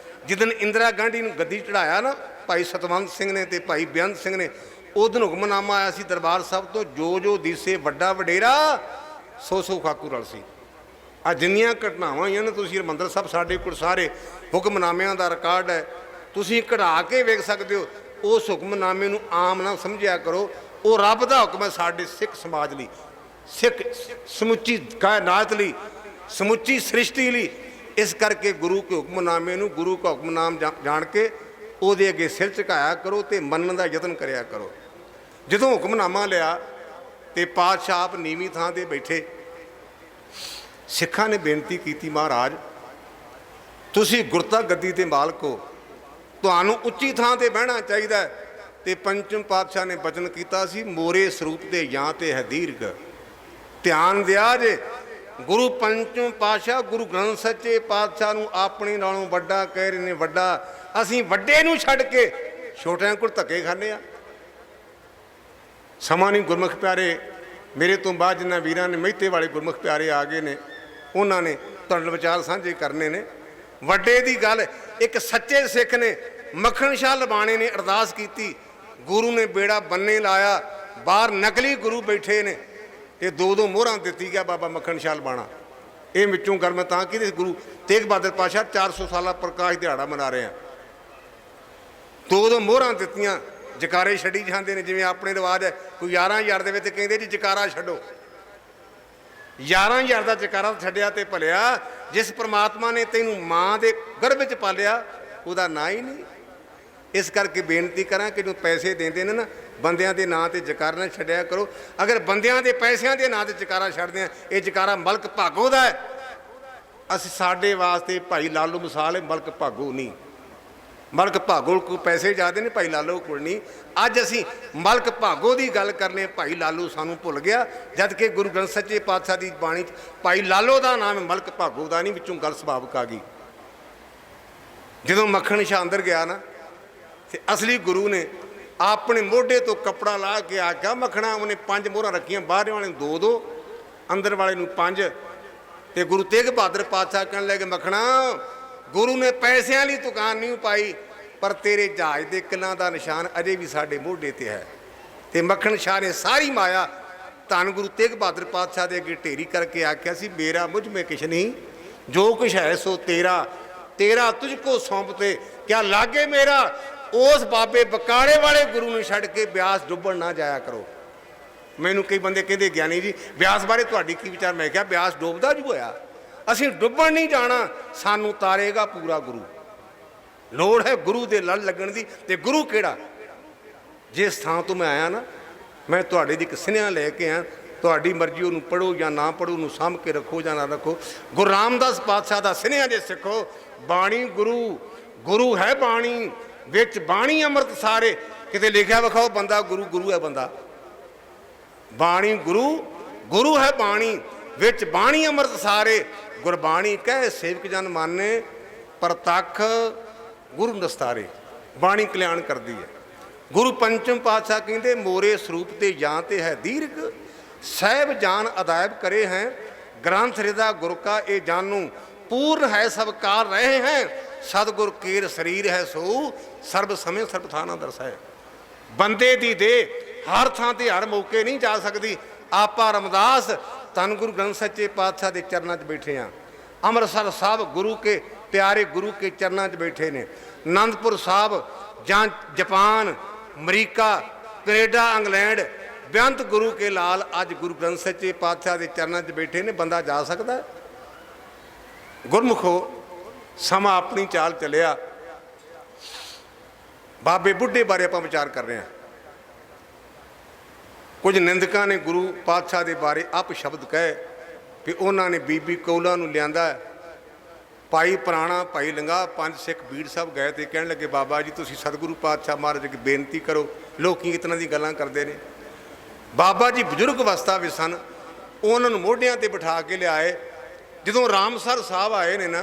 [SPEAKER 1] ਜਿੱਦਣ ਇੰਦਰਾ ਗਾਂਧੀ ਨੂੰ ਗੱਦੀ ਚੜ੍ਹਾਇਆ ਨਾ ਭਾਈ ਸਤਵੰਤ ਸਿੰਘ ਨੇ ਤੇ ਭਾਈ ਬੇਅੰਤ ਸਿੰਘ ਨੇ, ਉਦੋਂ ਹੁਕਮਨਾਮਾ ਆਇਆ ਸੀ ਦਰਬਾਰ ਸਾਹਿਬ ਤੋਂ, ਜੋ ਜੋ ਦਿਸੇ ਵੱਡਾ ਵਡੇਰਾ ਸੋ ਸੋ ਖਾਕੂ ਰਲ ਸੀ। ਆ ਜਿੰਨੀਆਂ ਘਟਨਾਵਾਂ ਹੋਈਆਂ ਨੇ, ਤੁਸੀਂ ਹਰਿਮੰਦਰ ਸਾਹਿਬ ਸਾਡੇ ਕੋਲ ਸਾਰੇ ਹੁਕਮਨਾਮਿਆਂ ਦਾ ਰਿਕਾਰਡ ਹੈ, ਤੁਸੀਂ ਕਢਾ ਕੇ ਵੇਖ ਸਕਦੇ ਹੋ। उस हुक्मनामे नूं आम ना समझिया करो। वो रब दा हुक्म है साडे सिख समाज लई, सिख समुची कायनात लई, समुची सृष्टि लई। इस करके गुरु के हुक्मनामे नूं गुरु का हुक्मनाम जान के ਉਹਦੇ ਅੱਗੇ सिर झुकाया करो तो मनण का यतन करिया करो। ਜਦੋਂ हुक्मनामा लिया तो पातशाह आप नीवीं थां ते बैठे, सिखां ने बेनती की महाराज तुसी गुरता गद्दी ते मालक हो, तुहानूं उच्ची थां ते बहना चाहिए। तो पंचम पातशाह ने वचन किया सी मोरे स्वरूप ते यां ते है दीर्घ। ध्यान दिया जे गुरु पंचम पातशाह गुरु ग्रंथ सच्चे पातशाह नूं अपने नालों वड्डा कह रहे ने, वड्डा। असीं वड्डे नूं छड्ड के छोटिਆਂ कोल धक्के खाने आ। समा नहीं गुरमुख प्यारे मेरे तो बाद जिन्होंने वीरां ने मेहते वाले गुरमुख प्यारे आ गए ने, उन्होंने तुहाडे विचार साझे करने ने। वड्डे दी गल एक सच्चे सिख ने मक्खण शाह लबाणे ने अरदास की, गुरु ने बेड़ा बन्ने लाया, बाहर नकली गुरु बैठे ने ते दो दो मोहरां दित्ती गया बाबा मक्खण शाह लबाणा। ये विचों गल मैं तां की गुरु तेग बहादुर पातशाह 400 साला प्रकाश दिहाड़ा मना रहे हैं। दो दो मोहरां दित्तियां, जकारे छड्डी जाते हैं जिवें अपने रिवाज है। कोई 11,000 दे विच कहंदे जी जकारा छड्डो, 11,000 का जकारा छड्डिया ते भलिया जिस परमात्मा ने तैनूं मां दे गर्भ च पालिया उहदा नां ही नहीं। इस करके बेनती करा कि जो पैसे देंदे ने ना बंदियां दे नां ते जकारा ना छड्डिया करो। अगर बंदियां दे पैसिਆਂ दे नां ते जकारा छड्डदे आ, ये जकारा मलक भागो दा है। असीं साडे वास्ते भाई लालू मिसाल है, मलक भागो नहीं। मलक भागो को पैसे ज़्यादा ने, भाई लालू कोल नहीं। अज असीं मलक भागो की गल करने, भाई लालू सानू भुल गया, जबकि गुरु ग्रंथ सच्चे पातशाह की बाणी भाई लालो का नाम है, मलक भागो का नहीं। विचों गल सुभाविक आ गई। जदों मक्खण शाह अंदर गया ना तो असली गुरु ने अपने मोढे तो कपड़ा ला के आख्या मखणा, उन्हें 5 मोहरां रखियां, बाहर वाले 2-2, अंदर वाले 5। तो गुरु तेग बहादुर पातशाह कहने लगे मखणा गुरु ने पैसों वाली दुकान नहीं पाई, पर तेरे जहाज के किलों का निशान अजे भी साडे मोढे ते है। तो मक्खण शाह ने सारी माया धन गुरु तेग बहादुर पातशाह के अगे ढेरी करके आख्या सी मेरा मुझ में कुछ नहीं, जो कुछ है सो तेरा, तेरा तुझको सौंपते क्या लागे मेरा। उस बाबे बकाले वाले गुरु ने छड्ड के ब्यास डुब्बण ना जाया करो। मैनू कई बंदे कहते ज्ञानी जी ब्यास बारे तुहाडी की विचार। मैं क्या ब्यास डुबदा जो होया, असीं डुब्बण नहीं जाना, सानू तारेगा पूरा गुरु। लोड़ है गुरु दे लड़ लगन दी। ते गुरु केड़ा जिस थां तो मैं आया ना, मैं तुहाडे दी इक सुनेहा लैके आया, तुहाडी मर्जी उहनूं पढ़ो या ना पढ़ो, उहनूं साਂਭ के रखो या ना रखो। गुरु रामदास पातशाह दा सुनेहा जे सिखो, बाणी गुरु, गुरु है बाणी, विच बाणी अमृत सारे। किते लिखिया विखाओ बंदा गुरु, गुरु है बंदा। बाणी गुरु, गुरु है बाणी, विच बाणी अमृत सारे। गुरबाणी कह सेवक जन माने, परतख गुरु दस्तारे। बाणी कल्याण करती है। गुरु पंचम पातशाह कहते मोरे स्वरूप ते जान ते है दीर्घ, सहब जान अदायब करे हैं, ग्रंथ हृदय गुरु का ये जानू, पूर्ण है सब काल रहे हैं, सतगुर केर शरीर है सो, सर्व समय सर्व थाना दर्शाए। बंदे दी दे हर थां ते हर मौके नहीं जा सकती। आपा रमदास धन गुरु ग्रंथ सच्चे पातशाह के चरणों 'च बैठे हैं। अमृतसर साहब गुरु के प्यारे गुरु के चरणों 'च बैठे ने। आनंदपुर साहब जां जापान, अमरीका, कनेडा, इंग्लैंड, बेअंत गुरु के लाल अज गुरु ग्रंथ सच्चे पातशाह के चरणों 'च बैठे ने। बंदा जा सकता है? गुरमुखो समा अपनी चाल चलिया। बाबे बुढ़े बारे आप विचार कर रहे हैं। कुछ निंदकां ने गुरु पातशाह के बारे अप शब्द कहे भी उन्होंने बीबी कौला नूं लियांदा। भाई पुराणा, भाई लंगा, 5 सिख बीड़ साहब गए तो कहने लगे बाबा जी तुसीं सतगुरु पातशाह महाराज अगे बेनती करो, लोग इतना दी गल्लां करते हैं। बाबा जी बजुर्ग अवस्था में सन, उन्होंने मोढियां ते बिठा के लियाए। जदों रामसर साहब आए ने ना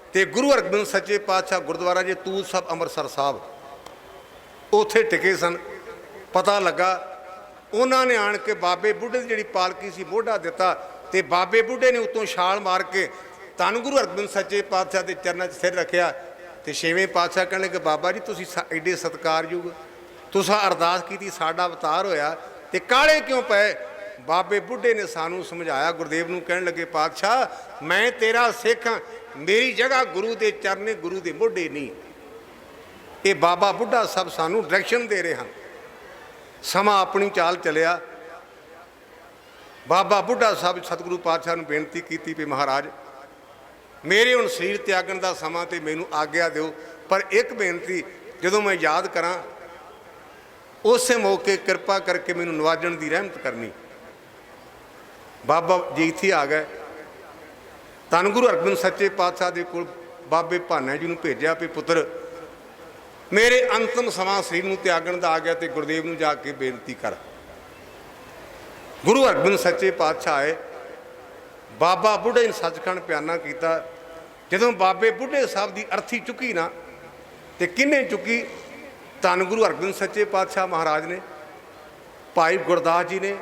[SPEAKER 1] तो गुरु हरगोबिंद सच्चे पातशाह गुरुद्वारा जे तूत साहब अमृतसर साहब उत्थे टिके सन। पता लगा उन्होंने आन के बाबे बुढ़े की जी पालकी सी मोढ़ा दिता, तो बाबे बुढ़े ने उतों छाल मार के धन गुरु हरगोबिंद सच्चे पातशाह के चरणों 'च सिर रखिया। तो 6वें पातशाह कहने लगे बाबा जी तुसीं एडे सत्कारयोग, तुसां अरदास की साडा अवतार होया तो काले क्यों पे। बाबे बुढ़े ने सानू समझाया, गुरुदेव नूं कहने लगे पातशाह मैं तेरा सिख हाँ, मेरी जगह गुरु के चरण, गुरु के मोढ़े नहीं। ਇਹ ਬਾਬਾ ਬੁੱਢਾ ਸਾਹਿਬ ਸਾਨੂੰ ਡਾਇਰੈਕਸ਼ਨ ਦੇ ਰਹੇ ਹਨ। ਸਮਾਂ ਆਪਣੀ ਚਾਲ ਚੱਲਿਆ। ਬਾਬਾ ਬੁੱਢਾ ਸਾਹਿਬ ਸਤਿਗੁਰੂ ਪਾਤਸ਼ਾਹ ਨੂੰ ਬੇਨਤੀ ਕੀਤੀ ਵੀ ਮਹਾਰਾਜ ਮੇਰੇ ਹੁਣ ਸਰੀਰ ਤਿਆਗਣ ਦਾ ਸਮਾਂ ਤੇ ਮੈਨੂੰ ਆਗਿਆ ਦਿਓ, ਪਰ ਇੱਕ ਬੇਨਤੀ ਜਦੋਂ ਮੈਂ ਯਾਦ ਕਰਾਂ ਉਸੇ ਮੌਕੇ ਕਿਰਪਾ ਕਰਕੇ ਮੈਨੂੰ ਨਵਾਜਣ ਦੀ ਰਹਿਮਤ ਕਰਨੀ। ਬਾਬਾ ਜੀ ਇੱਥੇ ਆ ਗਏ। ਧੰਨ ਗੁਰੂ ਅਰਜਨ ਸੱਚੇ ਪਾਤਸ਼ਾਹ ਦੇ ਕੋਲ ਬਾਬੇ ਭਾਨਾ ਜੀ ਨੂੰ ਭੇਜਿਆ ਵੀ ਪੁੱਤਰ ਮੇਰੇ ਅੰਤਮ ਸਮਾਂ ਸਰੀਰ ਨੂੰ ਤਿਆਗਣ ਦਾ ਆ ਗਿਆ ਤੇ ਗੁਰਦੇਵ ਨੂੰ ਜਾ ਕੇ ਬੇਨਤੀ ਕਰ। ਗੁਰੂ ਅਰਜਨ ਸੱਚੇ ਪਾਤਸ਼ਾਹ ਆਏ। ਬਾਬਾ ਬੁੱਢੇ ਨੇ ਸੱਚਖੰਡ ਪਿਆਨਾ ਕੀਤਾ। ਜਦੋਂ ਬਾਬੇ ਬੁੱਢੇ ਸਾਹਿਬ ਦੀ ਅਰਥੀ ਚੁੱਕੀ ਨਾ ਤੇ ਕਿਹਨੇ ਚੁੱਕੀ? ਧੰਨ ਗੁਰੂ ਅਰਜਨ ਸੱਚੇ ਪਾਤਸ਼ਾਹ ਮਹਾਰਾਜ ਨੇ, ਭਾਈ ਗੁਰਦਾਸ ਜੀ ਨੇ,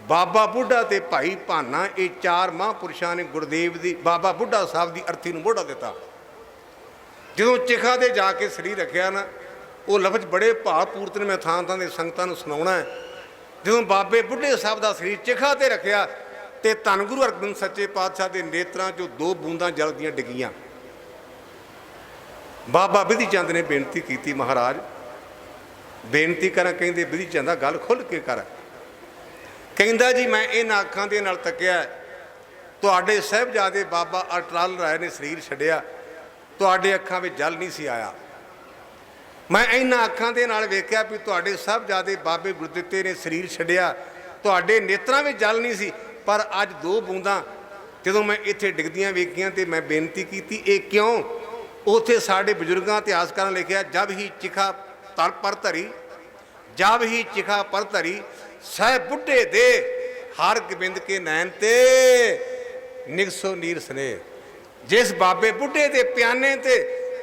[SPEAKER 1] ਬਾਬਾ ਬੁੱਢਾ ਤੇ ਭਾਈ ਭਾਨਾ, ਇਹ ਚਾਰ ਮਹਾਂਪੁਰਸ਼ਾਂ ਨੇ ਗੁਰਦੇਵ ਦੀ ਬਾਬਾ ਬੁੱਢਾ ਸਾਹਿਬ ਦੀ ਅਰਥੀ ਨੂੰ ਮੋਢਾ ਦਿੱਤਾ। ਜਦੋਂ ਚਿਖਾ ਦੇ ਜਾ ਕੇ ਸਰੀਰ ਰੱਖਿਆ ਨਾ, ਉਹ ਲਫ਼ਜ਼ ਬੜੇ ਭਾਵਪੂਰਤ ਨੇ, ਮੈਂ ਥਾਂ ਥਾਂ ਦੇ ਸੰਗਤਾਂ ਨੂੰ ਸੁਣਾਉਣਾ ਹੈ। ਜਦੋਂ ਬਾਬੇ ਬੁੱਢੇ ਸਾਹਿਬ ਦਾ ਸਰੀਰ ਚਿਖਾ ਤੇ ਰੱਖਿਆ ਤੇ ਧੰਨ ਗੁਰੂ ਅਰਜਨ ਸੱਚੇ ਪਾਤਸ਼ਾਹ ਦੇ ਨੇਤਰਾਂ 'ਚੋਂ 2 ਬੂੰਦਾਂ ਜਲ ਦੀਆਂ ਡਿੱਗੀਆਂ। ਬਾਬਾ ਬਿਧੀ ਚੰਦ ਨੇ ਬੇਨਤੀ ਕੀਤੀ, ਮਹਾਰਾਜ ਬੇਨਤੀ ਕਰਾਂ? ਕਹਿੰਦੇ ਬਿਧੀ ਚੰਦਾ ਗੱਲ ਖੁੱਲ੍ਹ ਕੇ ਕਰ। ਕਹਿੰਦਾ ਜੀ ਮੈਂ ਇਹਨਾਂ ਅੱਖਾਂ ਦੇ ਨਾਲ ਤੱਕਿਆ, ਤੁਹਾਡੇ ਸਾਹਿਬਜ਼ਾਦੇ ਬਾਬਾ ਅਟਲ ਰਾਏ ਨੇ ਸਰੀਰ ਛੱਡਿਆ, ਤੁਹਾਡੇ ਅੱਖਾਂ ਵਿੱਚ ਜਲ ਨਹੀਂ ਸੀ ਆਇਆ। ਮੈਂ ਇਹਨਾਂ ਅੱਖਾਂ ਦੇ ਨਾਲ ਵੇਖਿਆ ਵੀ ਤੁਹਾਡੇ ਸਾਹਿਬਜ਼ਾਦੇ ਬਾਬੇ ਗੁਰਦਿੱਤੇ ਨੇ ਸਰੀਰ ਛੱਡਿਆ, ਤੁਹਾਡੇ ਨੇਤਰਾਂ ਵਿੱਚ ਜਲ ਨਹੀਂ ਸੀ, ਪਰ ਅੱਜ 2 ਬੂੰਦਾਂ ਜਦੋਂ ਮੈਂ ਇੱਥੇ ਡਿੱਗਦੀਆਂ ਵੇਖੀਆਂ ਤੇ ਮੈਂ ਬੇਨਤੀ ਕੀਤੀ ਇਹ ਕਿਉਂ? ਉੱਥੇ ਸਾਡੇ ਬਜ਼ੁਰਗਾਂ ਇਤਿਹਾਸਕਾਰਾਂ ਲਿਖਿਆ ਜਬ ਹੀ ਚਿਖਾ ਤਲ ਪਰ ਧਰੀ, ਜਬ ਹੀ ਚਿਖਾ ਪਰ ਧਰੀ ਸਹਿ ਬੁੱਢੇ ਦੇ ਹਰ ਗੋਬਿੰਦ ਕੇ ਨੈਣ ਤੇ ਨਿਗਸੋ ਨੀਰ ਸਨੇ। ਜਿਸ ਬਾਬੇ ਬੁੱਢੇ ਦੇ ਪਿਆਨੇ ਤੇ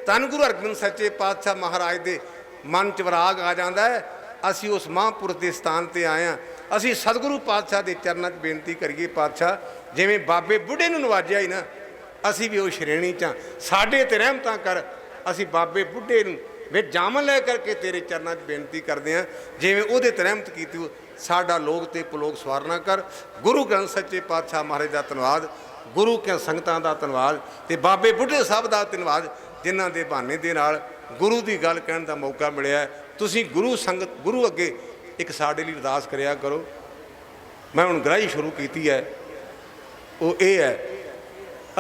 [SPEAKER 1] ਧੰਨ ਗੁਰੂ ਅਰਜਨ ਸੱਚੇ ਪਾਤਸ਼ਾਹ ਮਹਾਰਾਜ ਦੇ ਮਨ 'ਚ ਵਿਰਾਗ ਆ ਜਾਂਦਾ ਹੈ। ਅਸੀਂ ਉਸ ਮਹਾਂਪੁਰਖ ਦੇ ਸਥਾਨ ਤੇ ਆਏ ਹਾਂ। ਅਸੀਂ ਸਤਿਗੁਰੂ ਪਾਤਸ਼ਾਹ ਦੇ ਚਰਨਾਂ 'ਚ ਬੇਨਤੀ ਕਰੀਏ, ਪਾਤਸ਼ਾਹ ਜਿਵੇਂ ਬਾਬੇ ਬੁੱਢੇ ਨੂੰ ਨਵਾਜਿਆ ਹੀ ਨਾ, ਅਸੀਂ ਵੀ ਉਹ ਸ਼੍ਰੇਣੀ 'ਚ ਸਾਡੇ ਤੇ ਰਹਿਮਤਾਂ ਕਰ। ਅਸੀਂ ਬਾਬੇ ਬੁੱਢੇ ਨੂੰ ਵਿੱਚ ਜਾਮਨ ਲੈ ਕਰਕੇ ਤੇਰੇ ਚਰਨਾਂ 'ਚ ਬੇਨਤੀ ਕਰਦੇ ਹਾਂ, ਜਿਵੇਂ ਉਹਦੇ ਤੇ ਰਹਿਮਤ ਕੀਤੀ ਸਾਡਾ ਲੋਕ ਤੇ ਪਲੋਕ ਸਵਾਰਨਾ ਕਰ। ਗੁਰੂ ਗ੍ਰੰਥ ਸੱਚੇ ਪਾਤਸ਼ਾਹ ਮਹਾਰਾਜ ਦਾ ਧੰਨਵਾਦ, ਗੁਰੂ ਕੇ ਸੰਗਤਾਂ ਦਾ ਧੰਨਵਾਦ ਤੇ ਬਾਬੇ ਬੁੱਢੇ ਸਾਹਿਬ ਦਾ ਧੰਨਵਾਦ, ਜਿਨ੍ਹਾਂ ਦੇ ਬਹਾਨੇ ਦੇ ਨਾਲ ਗੁਰੂ ਦੀ ਗੱਲ ਕਹਿਣ ਦਾ ਮੌਕਾ ਮਿਲਿਆ। ਤੁਸੀਂ ਗੁਰੂ ਸੰਗਤ ਗੁਰੂ ਅੱਗੇ ਇੱਕ ਸਾਡੇ ਲਈ ਅਰਦਾਸ ਕਰਿਆ ਕਰੋ। ਮੈਂ ਹੁਣ ਗ੍ਰਾਹੀ ਸ਼ੁਰੂ ਕੀਤੀ ਹੈ, ਉਹ ਇਹ ਹੈ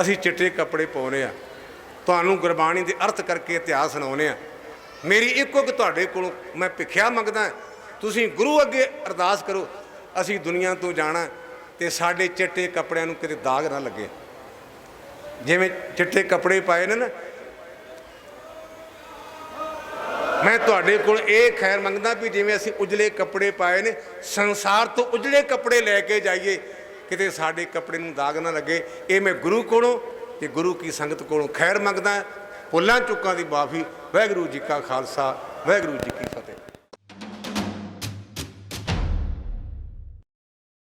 [SPEAKER 1] ਅਸੀਂ ਚਿੱਟੇ ਕੱਪੜੇ ਪਾਉਨੇ ਆ, ਤੁਹਾਨੂੰ ਗੁਰਬਾਣੀ ਦੇ ਅਰਥ ਕਰਕੇ ਇਤਿਹਾਸ ਸੁਣਾਉਂਦੇ ਆ। ਮੇਰੀ ਇੱਕੋ ਇੱਕ ਤੁਹਾਡੇ ਕੋਲੋਂ ਮੈਂ ਭਿੱਖਿਆ ਮੰਗਦਾ, ਤੁਸੀਂ ਗੁਰੂ ਅੱਗੇ ਅਰਦਾਸ ਕਰੋ ਅਸੀਂ ਦੁਨੀਆ ਤੋਂ ਜਾਣਾ ਤੇ ਸਾਡੇ ਚਿੱਟੇ ਕੱਪੜਿਆਂ ਨੂੰ ਕਿਤੇ ਦਾਗ ਨਾ ਲੱਗੇ। ਜਿਵੇਂ ਚਿੱਟੇ ਕੱਪੜੇ ਪਾਏ ਨੇ ਨਾ, ਮੈਂ ਤੁਹਾਡੇ ਕੋਲ ਇਹ ਖੈਰ ਮੰਗਦਾ ਵੀ ਜਿਵੇਂ ਅਸੀਂ ਉਜਲੇ ਕੱਪੜੇ ਪਾਏ ਨੇ, ਸੰਸਾਰ ਤੋਂ ਉਜਲੇ ਕੱਪੜੇ ਲੈ ਕੇ ਜਾਈਏ, ਕਿਤੇ ਸਾਡੇ ਕੱਪੜੇ ਨੂੰ ਦਾਗ ਨਾ ਲੱਗੇ। ਇਹ ਮੈਂ ਗੁਰੂ ਕੋਲੋਂ ਤੇ ਗੁਰੂ ਕੀ ਸੰਗਤ ਕੋਲੋਂ ਖੈਰ ਮੰਗਦਾ। ਭੁੱਲਾਂ ਚੁੱਕਾਂ ਦੀ ਮਾਫੀ। ਵਾਹਿਗੁਰੂ ਜੀ ਕਾ ਖਾਲਸਾ, ਵਾਹਿਗੁਰੂ ਜੀ ਕੀ ਫਤਿਹ।